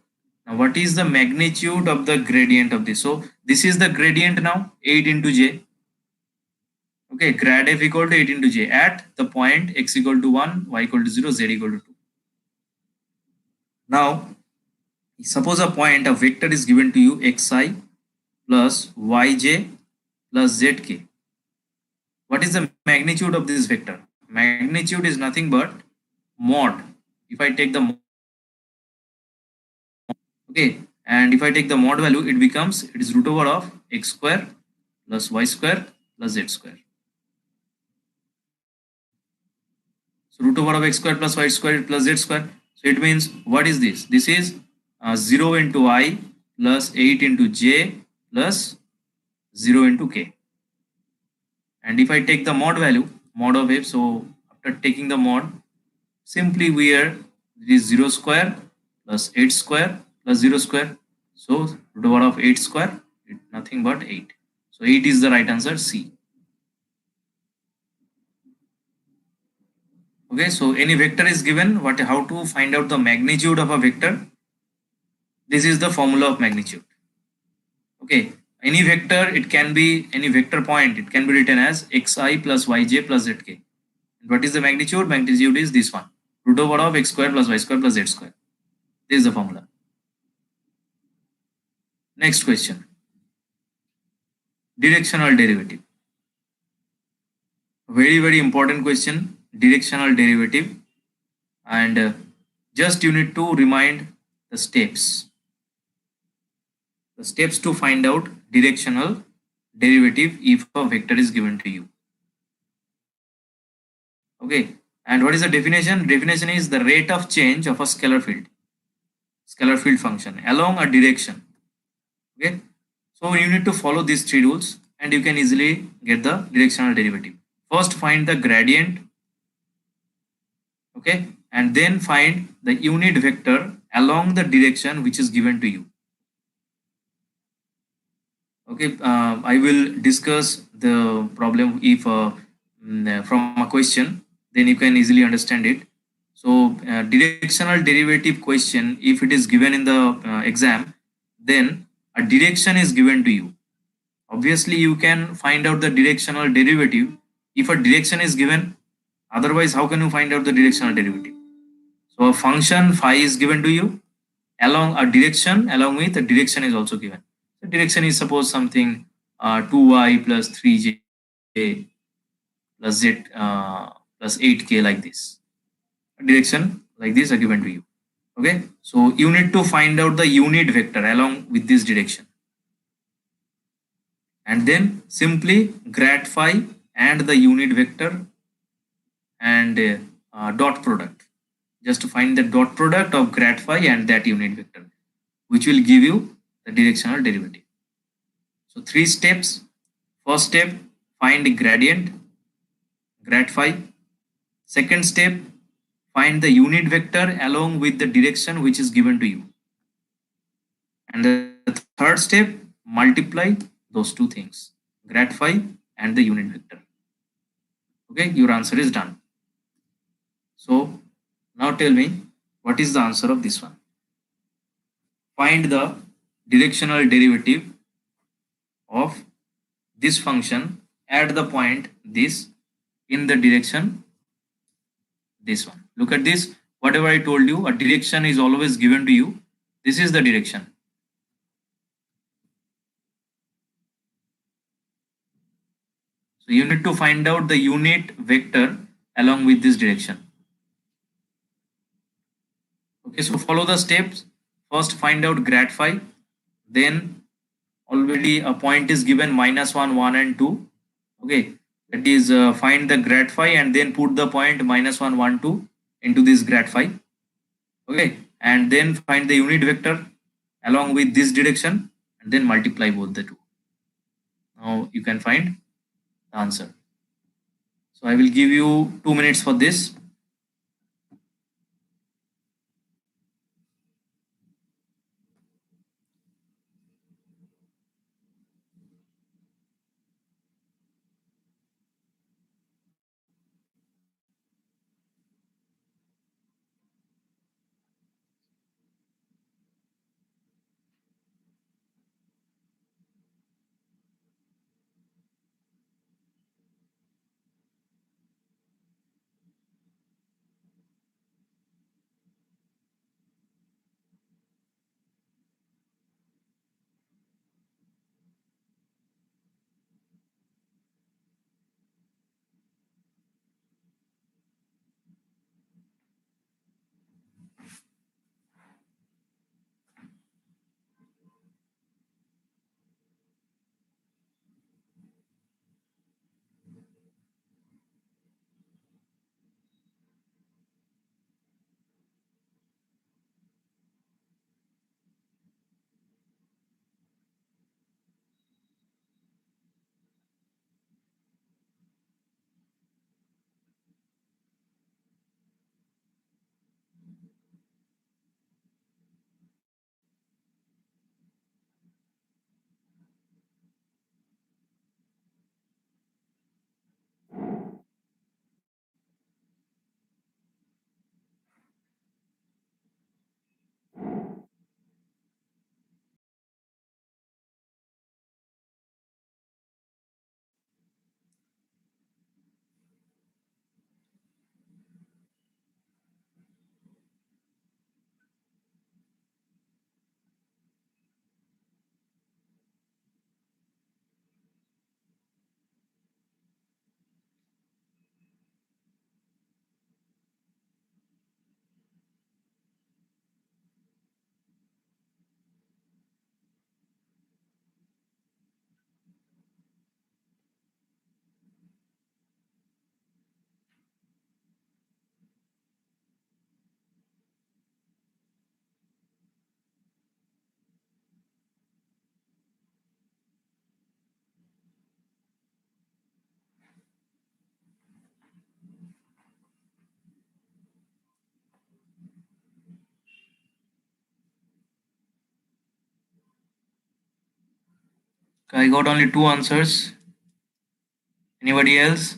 Now what is the magnitude of the gradient of this? So this is the gradient now, 8 into j. Okay, grad f equal to 8 into j at the point x equal to 1, y equal to 0, z equal to 2. Now suppose a point, a vector is given to you, xi plus yj plus zk. What is the magnitude of this vector? Magnitude is nothing but mod. If I take the, okay, and if I take the mod value, it becomes, it is root over of x square plus y square plus z square. So root over of x square plus y square plus z square. So it means, what is this? This is 0 into I plus 8 into j plus 0 into k. And if I take the mod value, mod of f, so after taking the mod, simply we are, it is 0 square plus 8 square plus 0 square. So root over of 8 square, it nothing but 8. So 8 is the right answer, C. Okay, so any vector is given, how to find out the magnitude of a vector? This is the formula of magnitude. Okay, any vector, it can be any vector point, it can be written as xi plus yj plus zk. And what is the magnitude? Magnitude is this one, root over of x square plus y square plus z square. This is the formula. Next question, directional derivative. Very important question, directional derivative. And just you need to remind the steps. The steps to find out directional derivative if a vector is given to you. Okay, and what is the definition? Definition is the rate of change of a scalar field function along a direction. Okay, so you need to follow these 3 rules and you can easily get the directional derivative. First find the gradient, okay, and then find the unit vector along the direction which is given to you. Okay, I will discuss the problem if from a question, then you can easily understand it. So directional derivative question, if it is given in the exam, then a direction is given to you. Obviously you can find out the directional derivative if a direction is given. Otherwise, how can you find out the directional derivative? So a function phi is given to you along a direction, along with a direction is also given. The direction is suppose something 2y plus 3j plus z plus 8k, like this. A direction like this are given to you. Okay, so you need to find out the unit vector along with this direction, and then simply grad phi and the unit vector and dot product. just find the dot product of grad phi and that unit vector, which will give you the directional derivative. So 3 steps. First step, find the gradient, grad phi. Second step, find the unit vector along with the direction which is given to you. And the third step, multiply those two things, grad phi and the unit vector. Okay, your answer is done. So now tell me, what is the answer of this one? Find the directional derivative of this function at the point this in the direction this one. Look at this. Whatever I told you, a direction is always given to you. This is the direction. So you need to find out the unit vector along with this direction. Okay, so follow the steps. First find out grad phi, then already a point is given -1, 1 and 2. Okay, that is find the grad phi and then put the point -1, 1, 2 into this grad phi. Okay, and then find the unit vector along with this direction and then multiply both the two. Now you can find the answer. So I will give you 2 minutes for this. I got only 2 answers. Anybody else?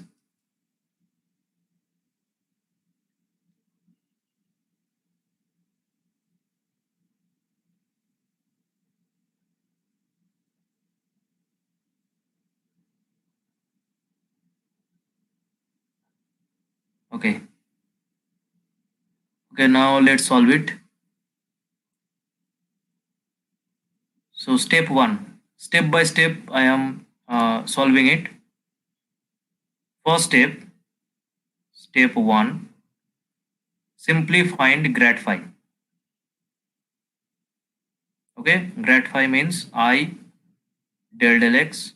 Okay. Okay, now let's solve it. So step 1. Step by step I am solving it. First step, step 1. Simply find grad phi. Okay, grad phi means I del x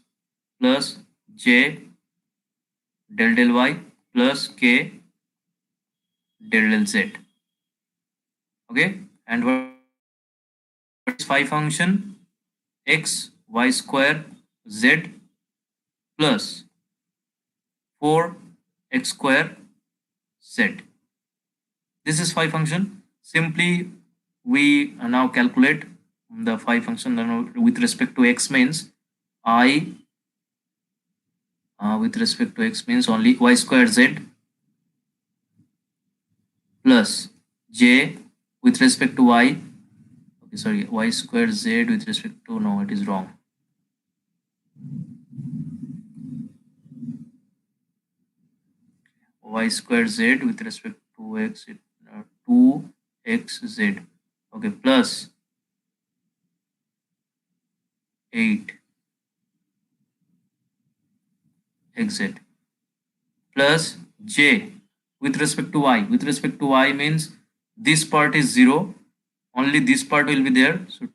plus j del y plus k del z. Okay, and what is phi function? X y square z plus 4x square z. This is phi function. Simply we now calculate the phi function with respect to x means I with respect to x means only y square z plus j with respect to y. Okay, sorry, y square z with respect to, no, it is wrong. Y square z with respect to x, 2xz. Okay, plus 8xz plus j with respect to y. With respect to y means this part is 0, only this part will be there. So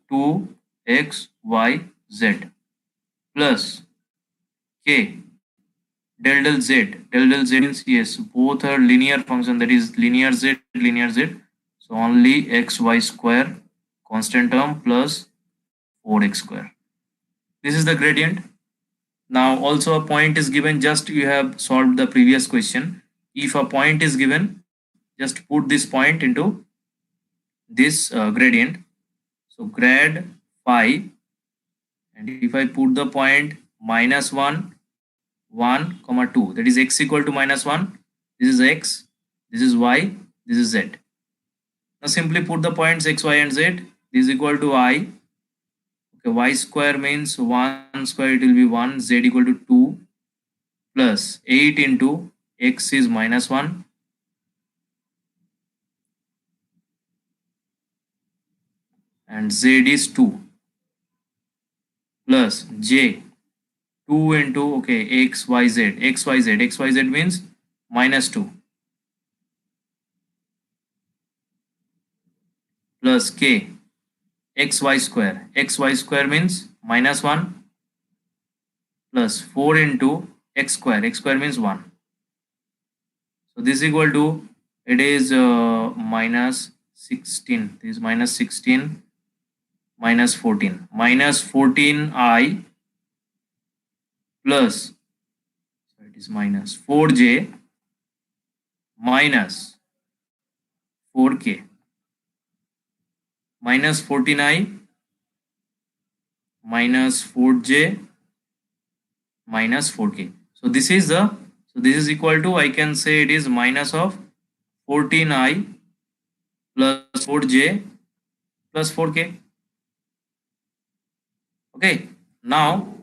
2xyz plus k del del z. Del del z means, yes, both are linear function, that is linear z, linear z. So only xy square constant term plus 4x square. This is the gradient. Now also a point is given, just you have solved the previous question. If a point is given, just put this point into this gradient. So grad phi, and if I put the point -1, 1, comma 2, that is x equal to -1, this is x, this is y, this is z. Now simply put the points x, y and z. This is equal to I. Okay, y square means 1 square, it will be 1, z equal to 2 plus 8 into x is -1 and z is 2 plus j 2 into, okay, x, y, z. X, y, z. X, y, z means -2 plus k x, y square. X, y square means -1 plus 4 into x square. X square means 1. So this is equal to, it is -16. This is -16 minus 14. -14i plus, so it is minus 4j minus 4k minus 14i minus 4j minus 4k. So this is the, so this is equal to, I can say it is minus of 14i plus 4j plus 4k. Okay, now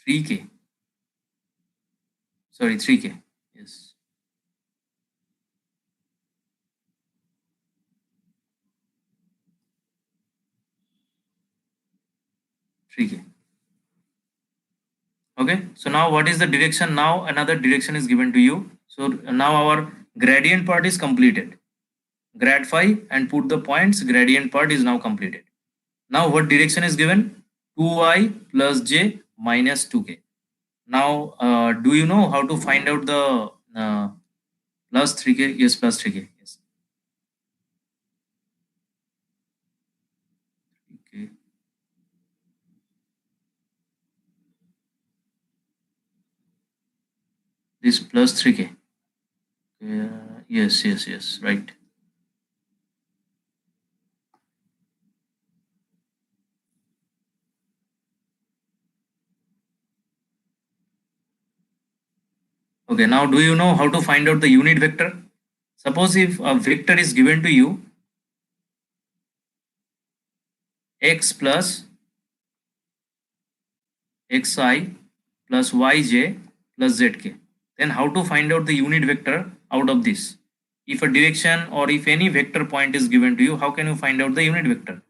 3k, sorry, 3k, yes, 3k. Okay, so now what is the direction? Now another direction is given to you. So now our gradient part is completed. Grad phi and put the points, gradient part is now completed. Now what direction is given? 2i plus j minus 2k. Now do you know how to find out the plus 3k? Yes, plus 3k. Yes. Okay. This plus 3k. Yes, yes, yes, right. Okay, now do you know how to find out the unit vector? Suppose if a vector is given to you, x plus xi plus yj plus zk, then how to find out the unit vector out of this? If a direction or if any vector point is given to you, how can you find out the unit vector?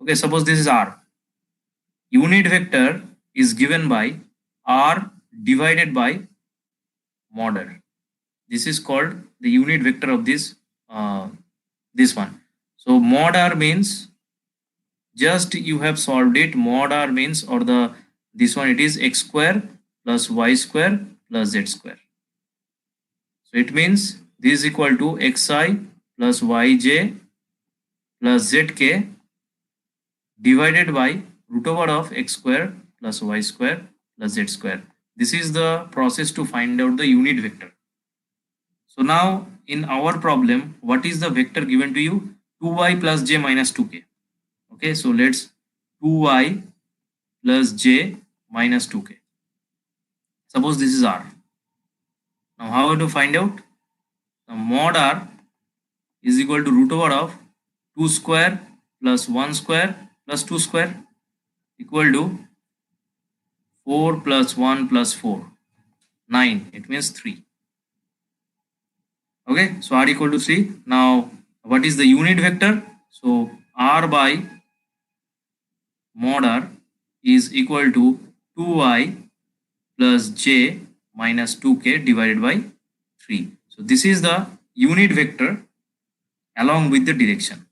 Okay, suppose this is r. Unit vector is given by r divided by mod r. This is called the unit vector of this one. So mod r means, just you have solved it. Mod r means, or the this one, it is x square plus y square plus z square. So it means this is equal to xi plus yj plus zk divided by root over of x square plus y square plus z square. This is the process to find out the unit vector. So now in our problem, what is the vector given to you? 2y plus j minus 2k. Okay, so let's 2y plus j minus 2k. Suppose this is r. Now how to find out? The mod r is equal to root over of 2 square plus 1 square plus 2 square equal to 4 plus 1 plus 4, 9. It means 3. Okay, so r equal to 3. Now what is the unit vector? So r by mod r is equal to 2i plus j minus 2k divided by 3. So this is the unit vector along with the direction.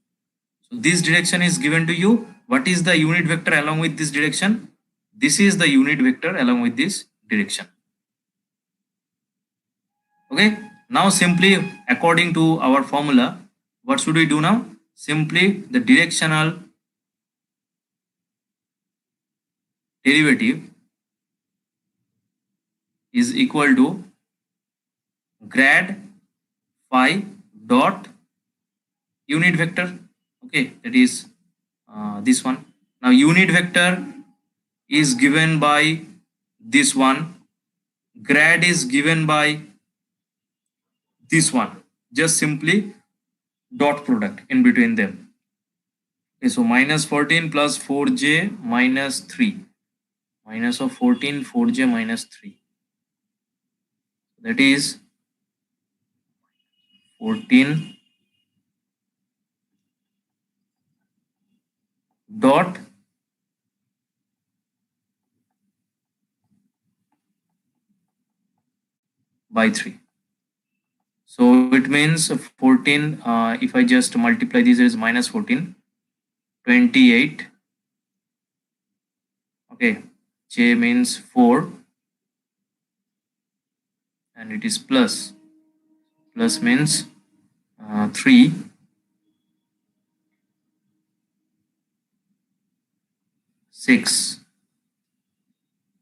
So this direction is given to you. What is the unit vector along with this direction? This is the unit vector along with this direction. Okay, now simply according to our formula, what should we do now? Simply the directional derivative is equal to grad phi dot unit vector. Okay, that is this one. Now unit vector is given by this one, grad is given by this one, just simply dot product in between them. Okay, so minus 14 plus 4j minus 3, minus of 14 4j minus 3, that is 14 dot by 3. So it means 14, if I just multiply this, is minus 14, 28. Okay, j means 4 and it is plus. Plus means 3 6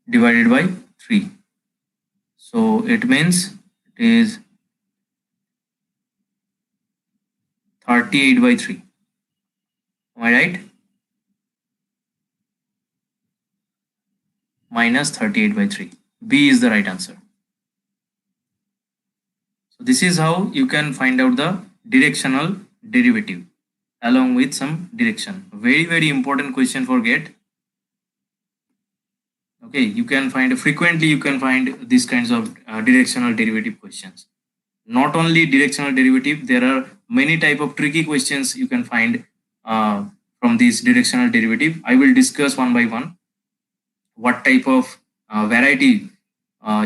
divided by 3. So it means it is 38 by 3. Am I right? Minus 38 by 3. B is the right answer. So this is how you can find out the directional derivative along with some direction. Very important question for GATE. Okay, you can find frequently, you can find these kinds of directional derivative questions. Not only directional derivative, there are many type of tricky questions you can find from this directional derivative. I will discuss one by one what type of variety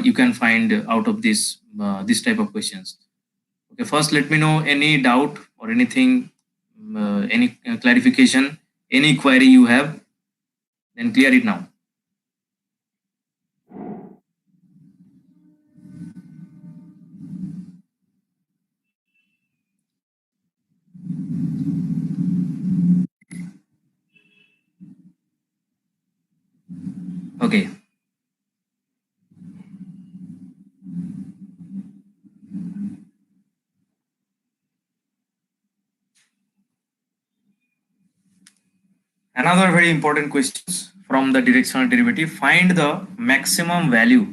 you can find out of this type of questions. Okay, first let me know any doubt or anything, any clarification, any query you have, then clear it now. Okay. Another very important question from the directional derivative: find the maximum value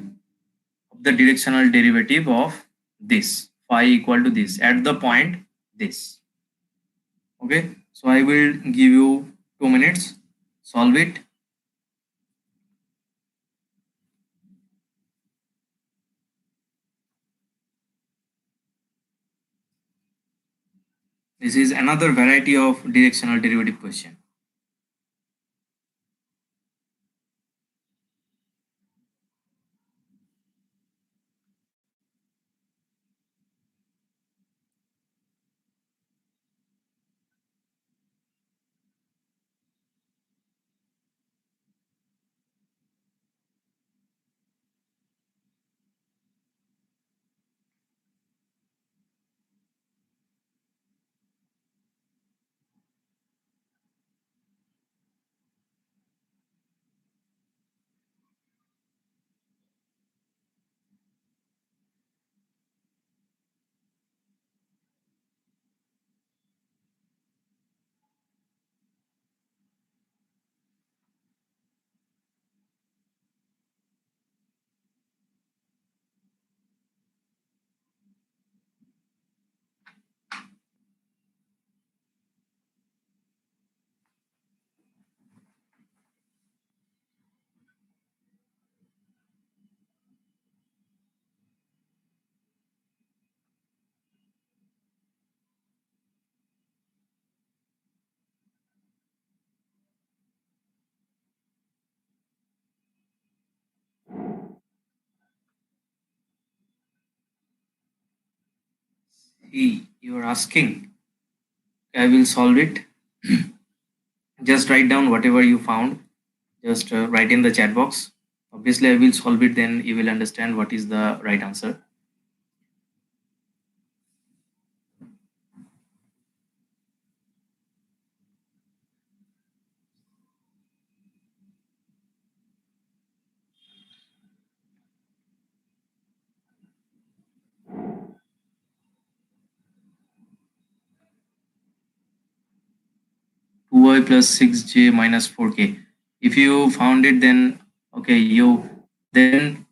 of the directional derivative of this phi equal to this at the point this. Okay, so I will give you 2 minutes, solve it. This is another variety of directional derivative question. You are asking. I will solve it. Just write down whatever you found. Just write in the chat box. Obviously, I will solve it. Then you will understand what is the right answer. Two y plus 6j minus 4k. If you found it, then okay, you then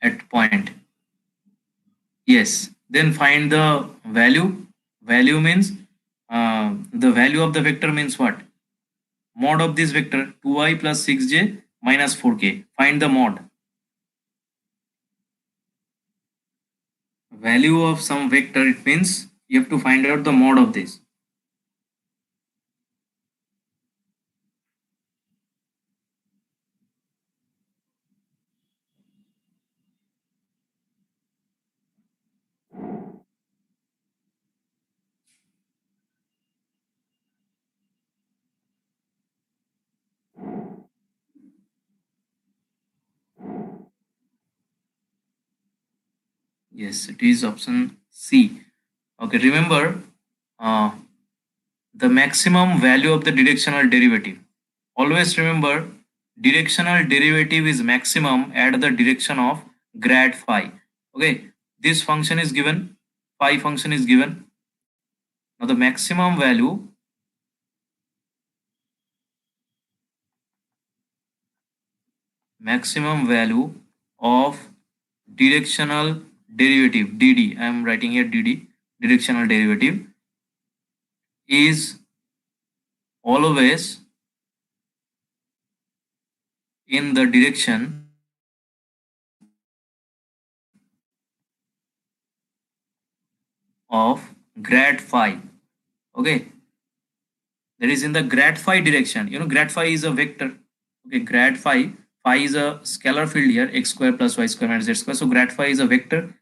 at point. Yes, then find the value. Value means the value of the vector means what? Mod of this vector 2y plus 6j minus 4k. Find the mod. Value of some vector, it means you have to find out the mod of this. Yes, it is option C. Okay, remember uh, the maximum value of the directional derivative. Always remember directional derivative is maximum at the direction of grad phi. Okay, this function is given, phi function is given. Now the maximum value of directional derivative dd, I am writing here dd, directional derivative is always in the direction of grad phi. Okay, that is in the grad phi direction. You know, grad phi is a vector. Okay, grad phi is a scalar field here, x square plus y square minus z square. So grad phi is a vector.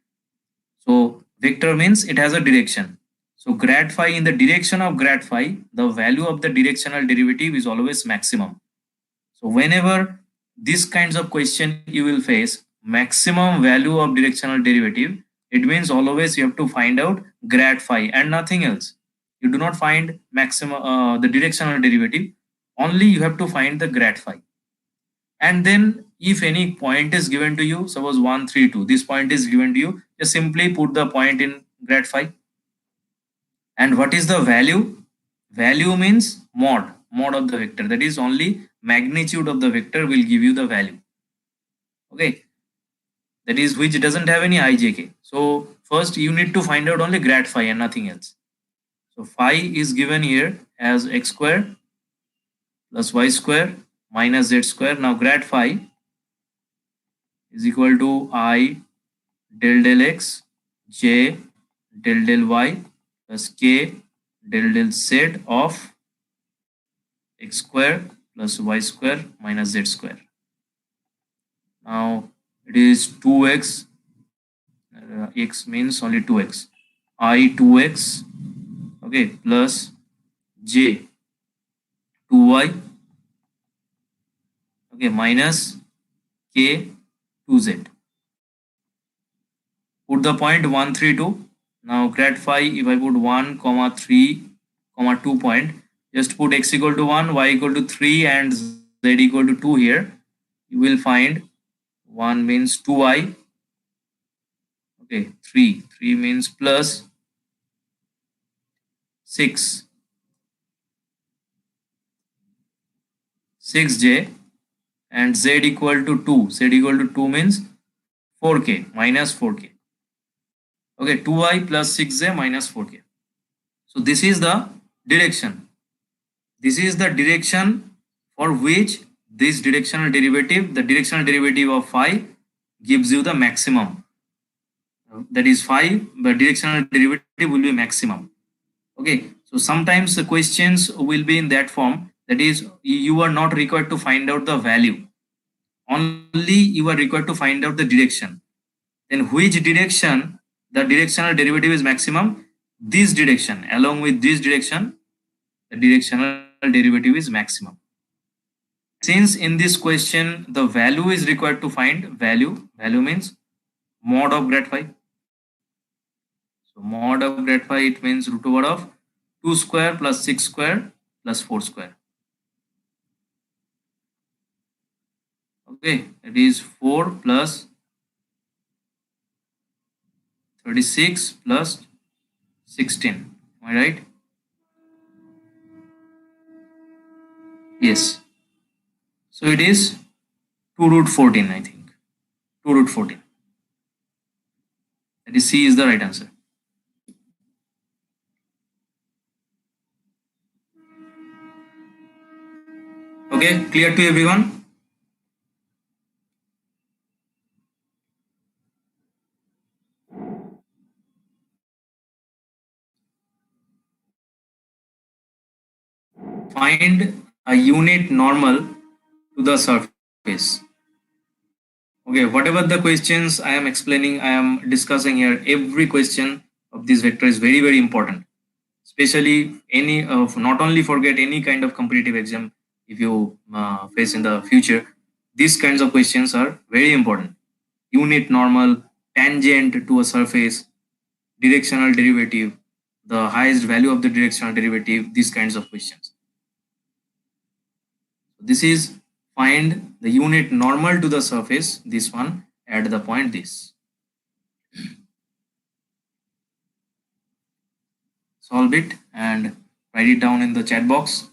So vector means it has a direction. So grad phi, in the direction of grad phi, the value of the directional derivative is always maximum. So whenever these kinds of question you will face, maximum value of directional derivative, it means always you have to find out grad phi and nothing else. You do not find maximum the directional derivative, only you have to find the grad phi. And then if any point is given to you, suppose 1 3 2, this point is given to you, just simply put the point in grad phi. And what is the value? Value means mod of the vector, that is only magnitude of the vector will give you the value. Okay, that is which doesn't have any ijk. So first you need to find out only grad phi and nothing else. So phi is given here as x square plus y square minus z square. Now grad phi is equal to I del x j del y plus k del z of x square plus y square minus z square. Now it is 2x, x means only 2x, I 2x, okay, plus j 2y, okay, minus k 2z. Put the point 1 3 2. Now grad phi, if I put 1 comma 3 comma 2 point, just put x equal to 1, y equal to 3 and z equal to 2 here. You will find 1 means 2i, okay, 3 means plus 6j and z equal to 2. Z equal to 2 means 4k minus 4k. Okay, 2i plus 6j minus 4k. So this is the direction. This is the direction for which this directional derivative, the directional derivative of phi, gives you the maximum. That is phi, the directional derivative will be maximum. Okay, so sometimes the questions will be in that form, that is you are not required to find out the value, only you are required to find out the direction. Then which direction the directional derivative is maximum, this direction along with this direction, the directional derivative is maximum. Since in this question the value is required to find, value means mod of grad phi. So mod of grad phi, it means root over of 2 square plus 6 square plus 4 square. Okay, it is 4 plus 36 plus 16. Am I right? Yes. So it is 2 root 14, I think. 2 root 14. That is C is the right answer. Okay, clear to everyone? Find a unit normal to the surface. Okay, whatever the questions I am explaining, I am discussing here, every question of this vector is very, very important. Especially any of, not only forget any kind of competitive exam if you face in the future, these kinds of questions are very important. Unit normal, tangent to a surface, directional derivative, the highest value of the directional derivative, these kinds of questions. This is find the unit normal to the surface, this one at the point this. Solve it and write it down in the chat box.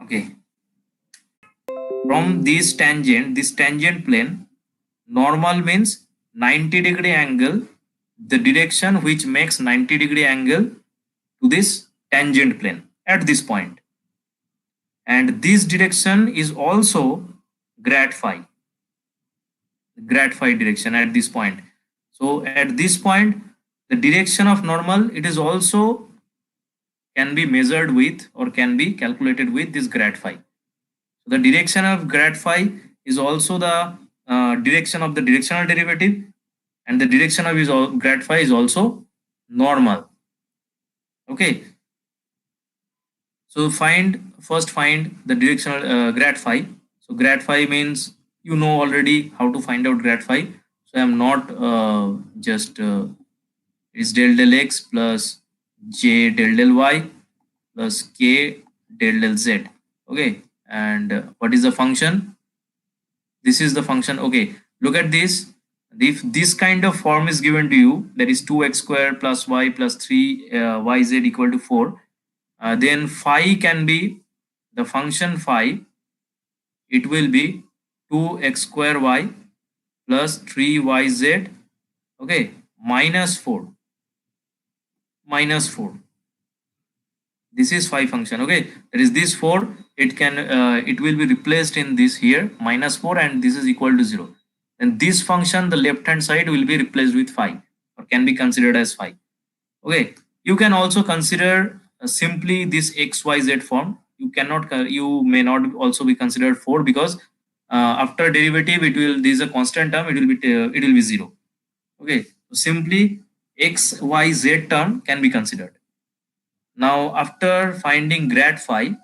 Okay, from this tangent plane, normal means 90-degree angle, the direction which makes 90-degree angle to this tangent plane at this point, and this direction is also grad phi, direction at this point. So at this point, the direction of normal, it is also can be measured with or can be calculated with this grad phi. So the direction of grad phi is also the direction of the directional derivative, and the direction of grad phi is also normal. Okay, so first find the directional grad phi. So grad phi means you know already how to find out grad phi. So I am not just is del del x plus j del del y plus k del del z. Okay, and what is the function? This is the function. Okay, look at this. If this kind of form is given to you, that is 2x square plus y plus 3 yz equal to 4, then phi can be the function phi. It will be 2x square y plus 3yz, okay, minus 4. This is phi function. Okay, there is this 4. It can it will be replaced in this here minus 4, and this is equal to 0. And this function, the left hand side, will be replaced with phi, or can be considered as phi. Okay, you can also consider simply this xyz form. You may not also be considered 4, because after derivative it will, this is a constant term, it will be 0. Okay, so simply xyz term can be considered. Now after finding grad phi,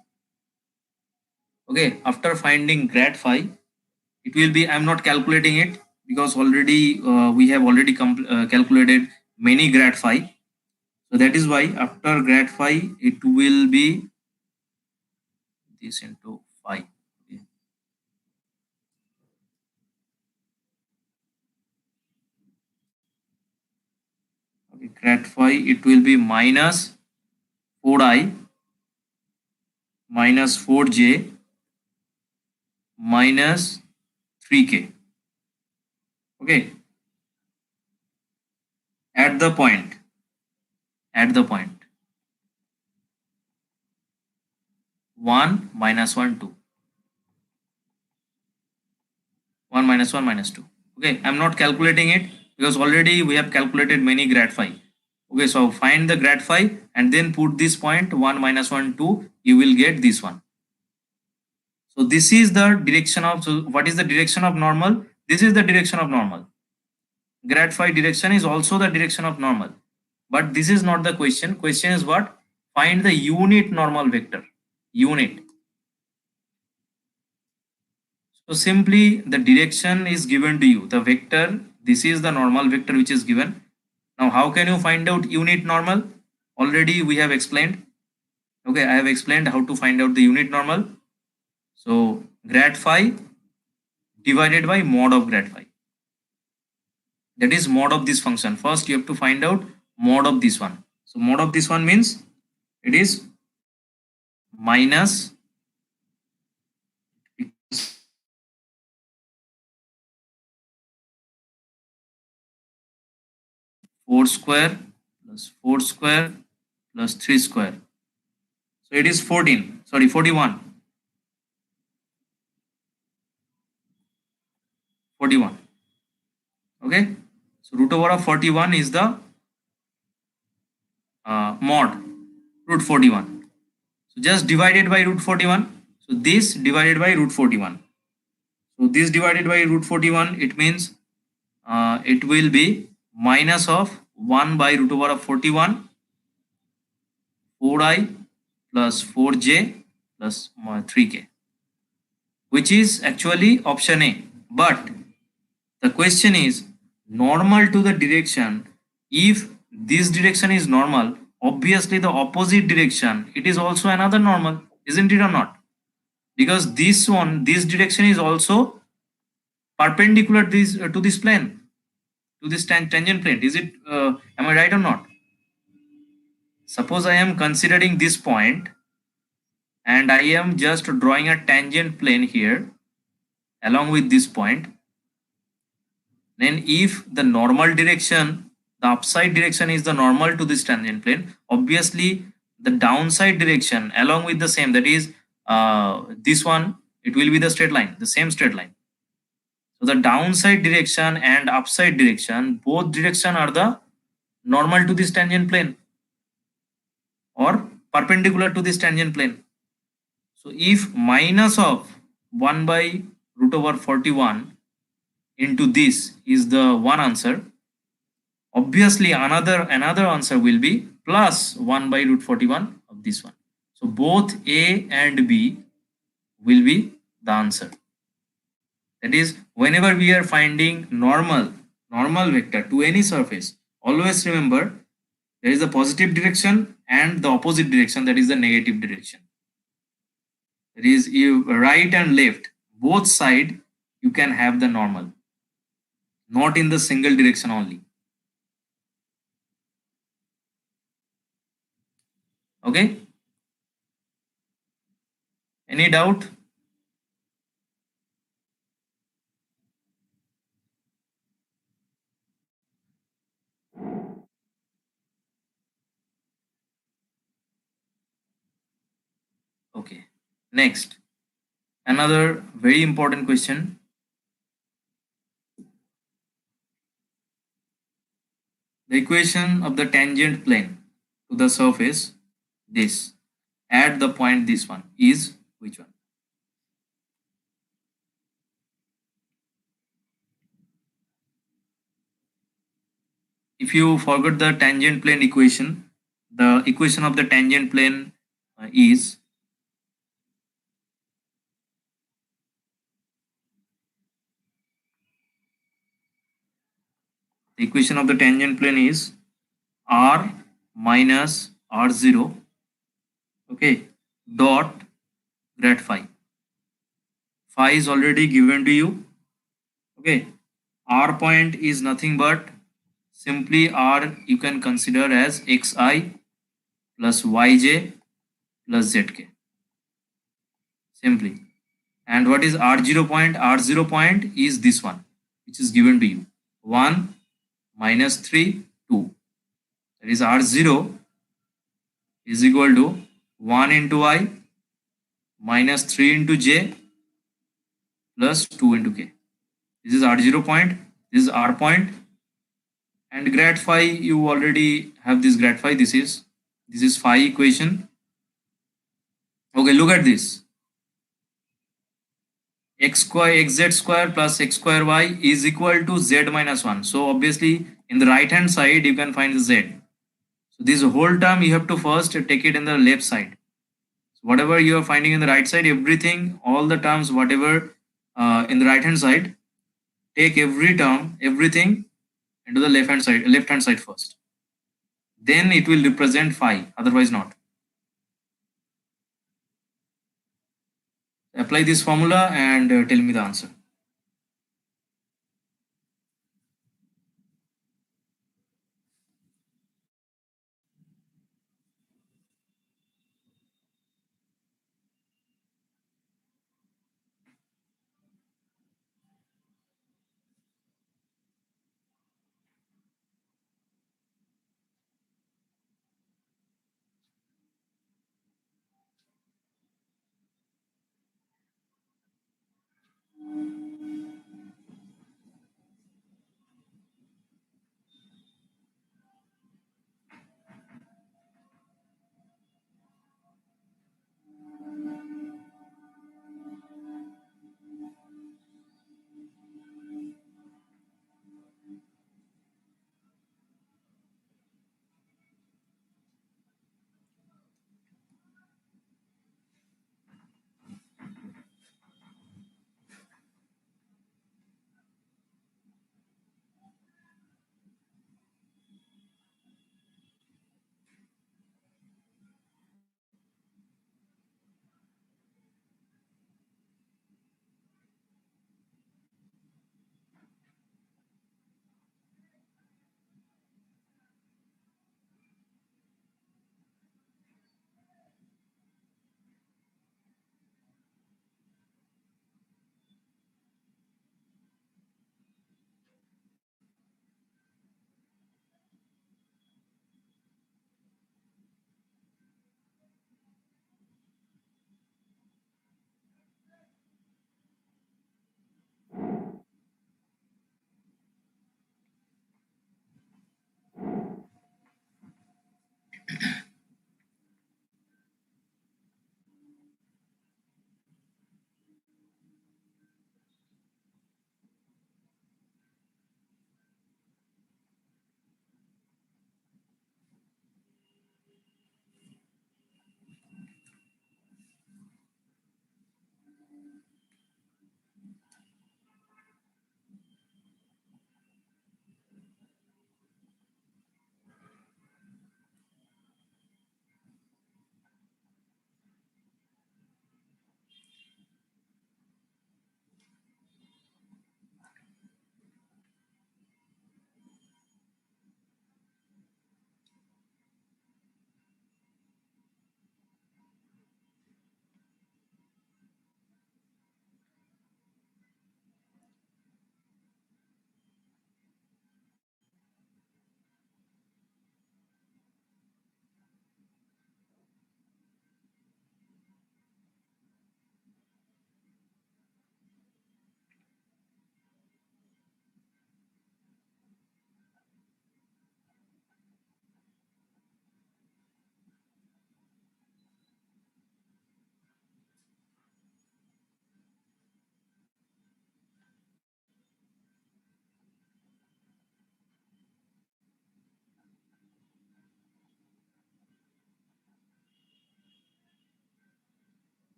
okay, after finding grad phi, it will be, I'm not calculating it because already we have already calculated many grad phi. So that is why after grad phi, it will be this into phi. Okay. Okay, grad phi, it will be minus 4i minus 4j minus 3k. Okay, at the point 1 minus 1 2, 1 minus 1 minus 2. Okay, I'm not calculating it because already we have calculated many grad phi. Okay, so find the grad phi and then put this point 1 minus 1 2, you will get this one. So this is the direction of, so what is the direction of normal? This is the direction of normal. Grad phi direction is also the direction of normal, but this is not the question. Question is what? Find the unit normal vector. Unit. So simply the direction is given to you, the vector, this is the normal vector which is given. Now how can you find out unit normal? Already we have explained. Okay, I have explained how to find out the unit normal. So grad phi divided by mod of grad phi. That is mod of this function. First you have to find out mod of this one. So mod of this one means it is minus 4 square plus 4 square plus 3 square. So it is 14, sorry, 41. 41. Okay, so root over of 41 is the mod root 41. So just divided by root 41. So this divided by root 41. So this divided by root 41, it means it will be minus of 1 by root over of 41, 4i plus 4j plus 3k, which is actually option A. But the question is normal to the direction. If this direction is normal, obviously the opposite direction, it is also another normal, isn't it or not? Because this direction is also perpendicular to this plane, to this tangent plane. Is it, am I right or not? Suppose I am considering this point and I am just drawing a tangent plane here along with this point, then if the normal direction, the upside direction is the normal to this tangent plane, obviously the downside direction along with the same, that is this one, it will be the straight line, the same straight line. So the downside direction and upside direction, both direction are the normal to this tangent plane or perpendicular to this tangent plane. So if minus of 1 by root over 41 into this is the one answer, obviously another answer will be plus 1 by root 41 of this one. So both A and B will be the answer. That is, whenever we are finding normal vector to any surface, always remember there is the positive direction and the opposite direction, that is the negative direction. That is, you right and left, both side you can have the normal, not in the single direction only. Okay? Any doubt? Okay. Next, another very important question. The equation of the tangent plane to the surface, this, at the point this one, is which one? If you forgot the tangent plane equation, the equation of the tangent plane is the equation of the tangent plane is r minus r0, okay, dot grad phi. Phi is already given to you, okay. R point is nothing but simply r you can consider as xi plus yj plus zk, simply. And what is r0 point? R0 point is this one, which is given to you, 1 minus 3 2. That is r0 is equal to 1 into I minus 3 into j plus 2 into k. This is r0 point, this is r point, and grad phi, you already have this grad phi, this is phi equation. Okay, look at this, xz square plus x square y is equal to z minus 1. So obviously in the right hand side you can find the z. So this whole term you have to first take it in the left side. So whatever you are finding in the right side, everything, all the terms, whatever in the right hand side, take every term, everything into the left hand side first. Then it will represent phi, otherwise not. Apply this formula and tell me the answer.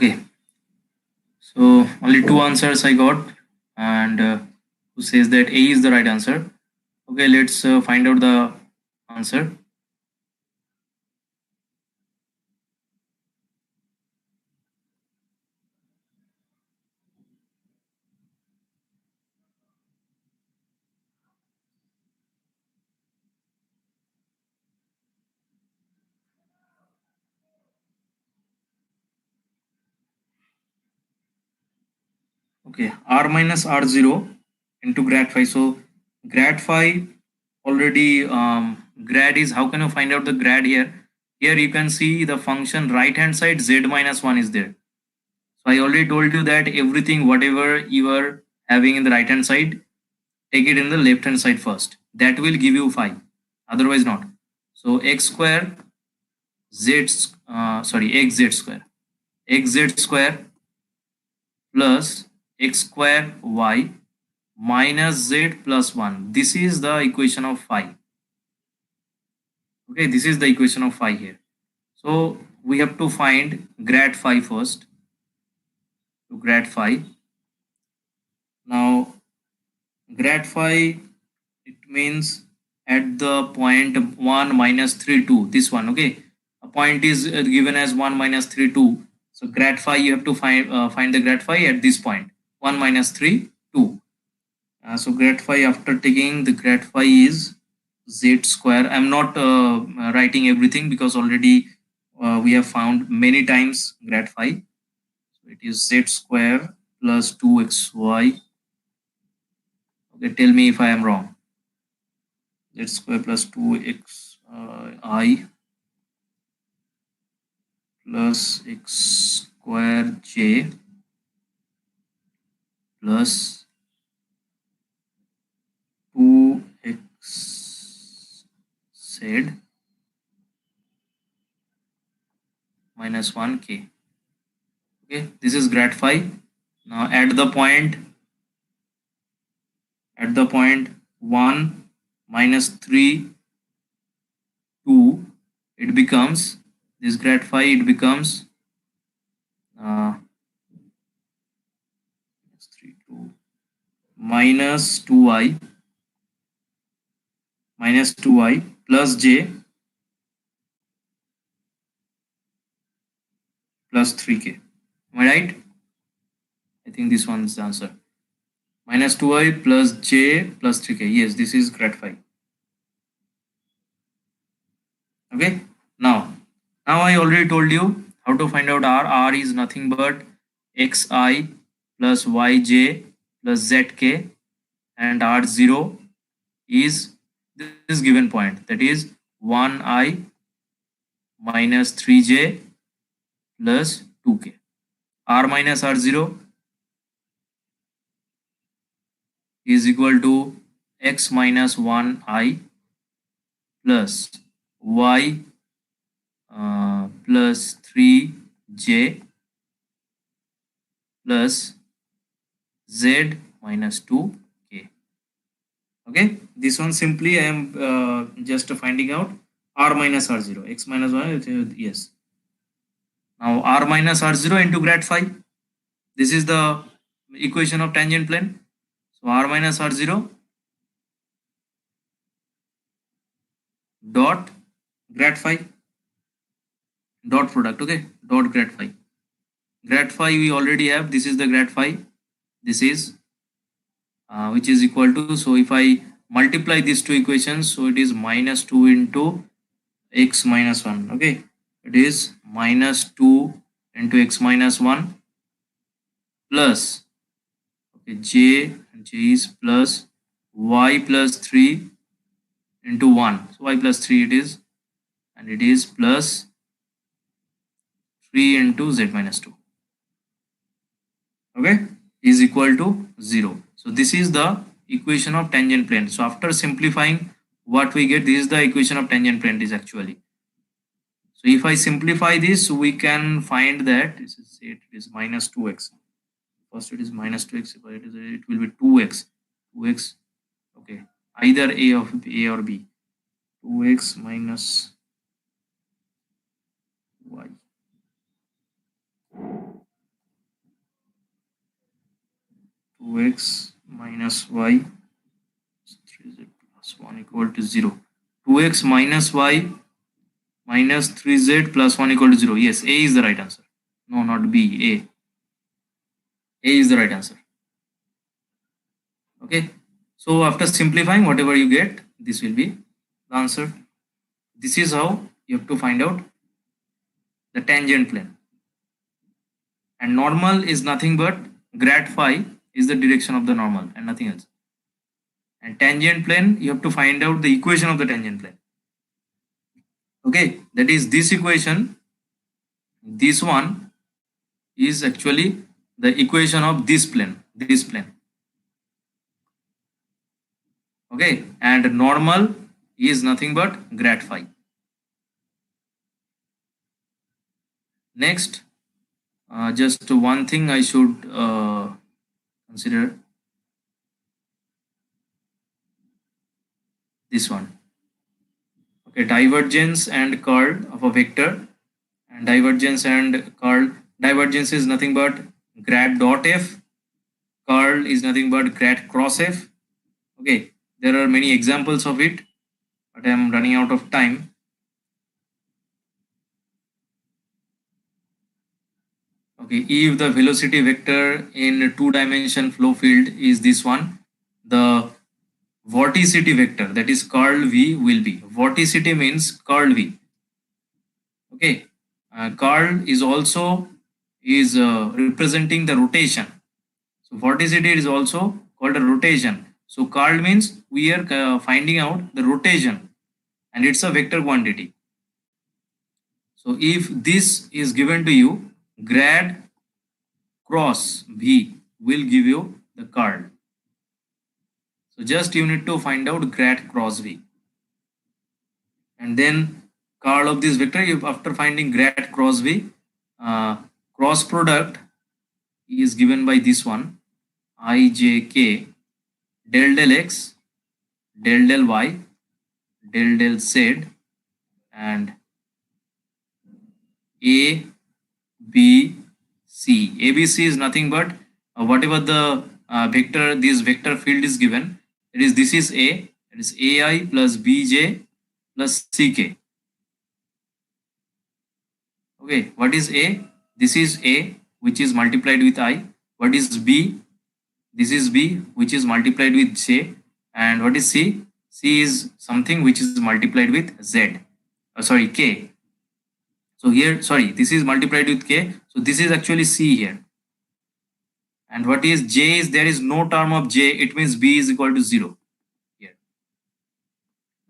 Okay, so only two answers I got, and who says that A is the right answer? Okay, let's find out the answer. Okay, R minus R0 into grad phi. So grad phi already grad is, how can you find out the grad here? Here you can see the function right hand side z minus 1 is there. So I already told you that everything whatever you are having in the right hand side, take it in the left hand side first. That will give you phi. Otherwise not. So x square z xz square, xz square plus x square y minus z plus 1. This is the equation of phi. Okay, this is the equation of phi here. So we have to find grad phi first. So grad phi. Now grad phi, it means at the point 1 minus 3 2, this one. Okay, a point is given as 1 minus 3 2. So grad phi, you have to find the grad phi at this point 1 minus 3 2. So grad phi, after taking the grad phi is z square. I'm not writing everything because already we have found many times grad phi. So it is z square plus 2xy. Okay, tell me if I am wrong. Z square plus 2x I plus x square j plus 2x z minus 1k. Okay, this is grad phi. Now at the point 1 minus 3 2, it becomes this grad phi, it becomes 3 2 minus 2i plus j plus 3k. Am I right? I think this one is the answer. Minus 2i plus j plus 3k. Yes, this is grad phi. Okay. Now I already told you how to find out r. R is nothing but xi plus yj plus zk, and r0 is this given point, that is 1i minus 3j plus 2k. R minus r0 is equal to x minus 1i plus y plus 3j plus z minus 2k. Okay, this one simply I am just finding out r minus r0, x minus 1, yes. Now r minus r0 into grad phi, this is the equation of tangent plane. So r minus r0 dot grad phi dot product. Okay, dot grad phi. Grad phi we already have. This is the grad phi. This is which is equal to, so if I multiply these two equations, so it is minus 2 into x minus 1. Okay, it is minus 2 into x minus 1 plus, okay, j is plus y plus 3 into 1. So y plus 3 it is, and it is plus 3 into z minus 2. Okay, is equal to 0. So this is the equation of tangent plane. So after simplifying, what we get, this is the equation of tangent plane is actually. So if I simplify this, we can find that this is, it is minus 2x. First it is minus 2x, but it will be 2x. Okay, either a or b. 2x minus y. 2x minus y 3z plus 1 equal to 0. 2x minus y minus 3z plus 1 equal to 0. Yes, A is the right answer. No, not B, A. A is the right answer. Okay. So after simplifying, whatever you get, this will be the answer. This is how you have to find out the tangent plane. And normal is nothing but grad phi is the direction of the normal and nothing else. And tangent plane, you have to find out the equation of the tangent plane. Okay, that is this equation. This one is actually the equation of this plane. This plane. Okay, and normal is nothing but grad phi. Next, just one thing I should consider. This one. Okay, divergence and curl of a vector, and divergence and curl. Divergence is nothing but grad dot f. Curl is nothing but grad cross f. Okay, there are many examples of it, but I am running out of time. Okay, if the velocity vector in two-dimension flow field is this one, the vorticity vector, that is curl v, will be. Vorticity means curl v. Okay, curl is also representing the rotation. So vorticity is also called a rotation. So curl means we are finding out the rotation, and it's a vector quantity. So if this is given to you, grad cross v will give you the curl. So just you need to find out grad cross v, and then curl of this vector. After finding grad cross v, cross product is given by this one, ijk del x del y del z, and a b c. ABC is nothing but whatever the vector, this vector field is given. This is A, it is AI plus BJ plus CK. Okay, what is A? This is A, which is multiplied with I. What is B? This is B, which is multiplied with J. And what is C? C is something which is multiplied with Z. Sorry, K. So here, sorry, this is multiplied with K. So this is actually C here. And what is J is, there is no term of J. It means B is equal to 0 here.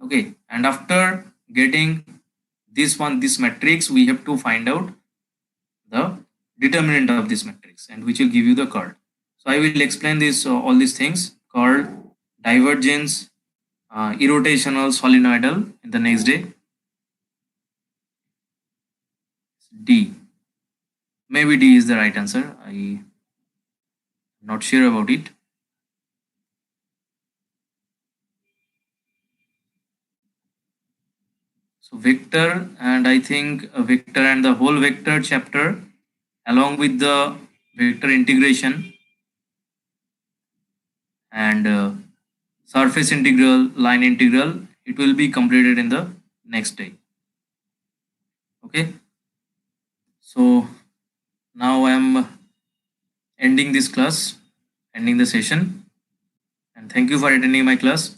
Okay. And after getting this one, this matrix, we have to find out the determinant of this matrix, and which will give you the curl. So I will explain this, all these things, curl, divergence, irrotational, solenoidal in the next day. D. Maybe D is the right answer. I'm not sure about it. So vector, and I think a vector and the whole vector chapter along with the vector integration and surface integral, line integral, it will be completed in the next day. Okay. So now I am ending this class, ending the session, and thank you for attending my class.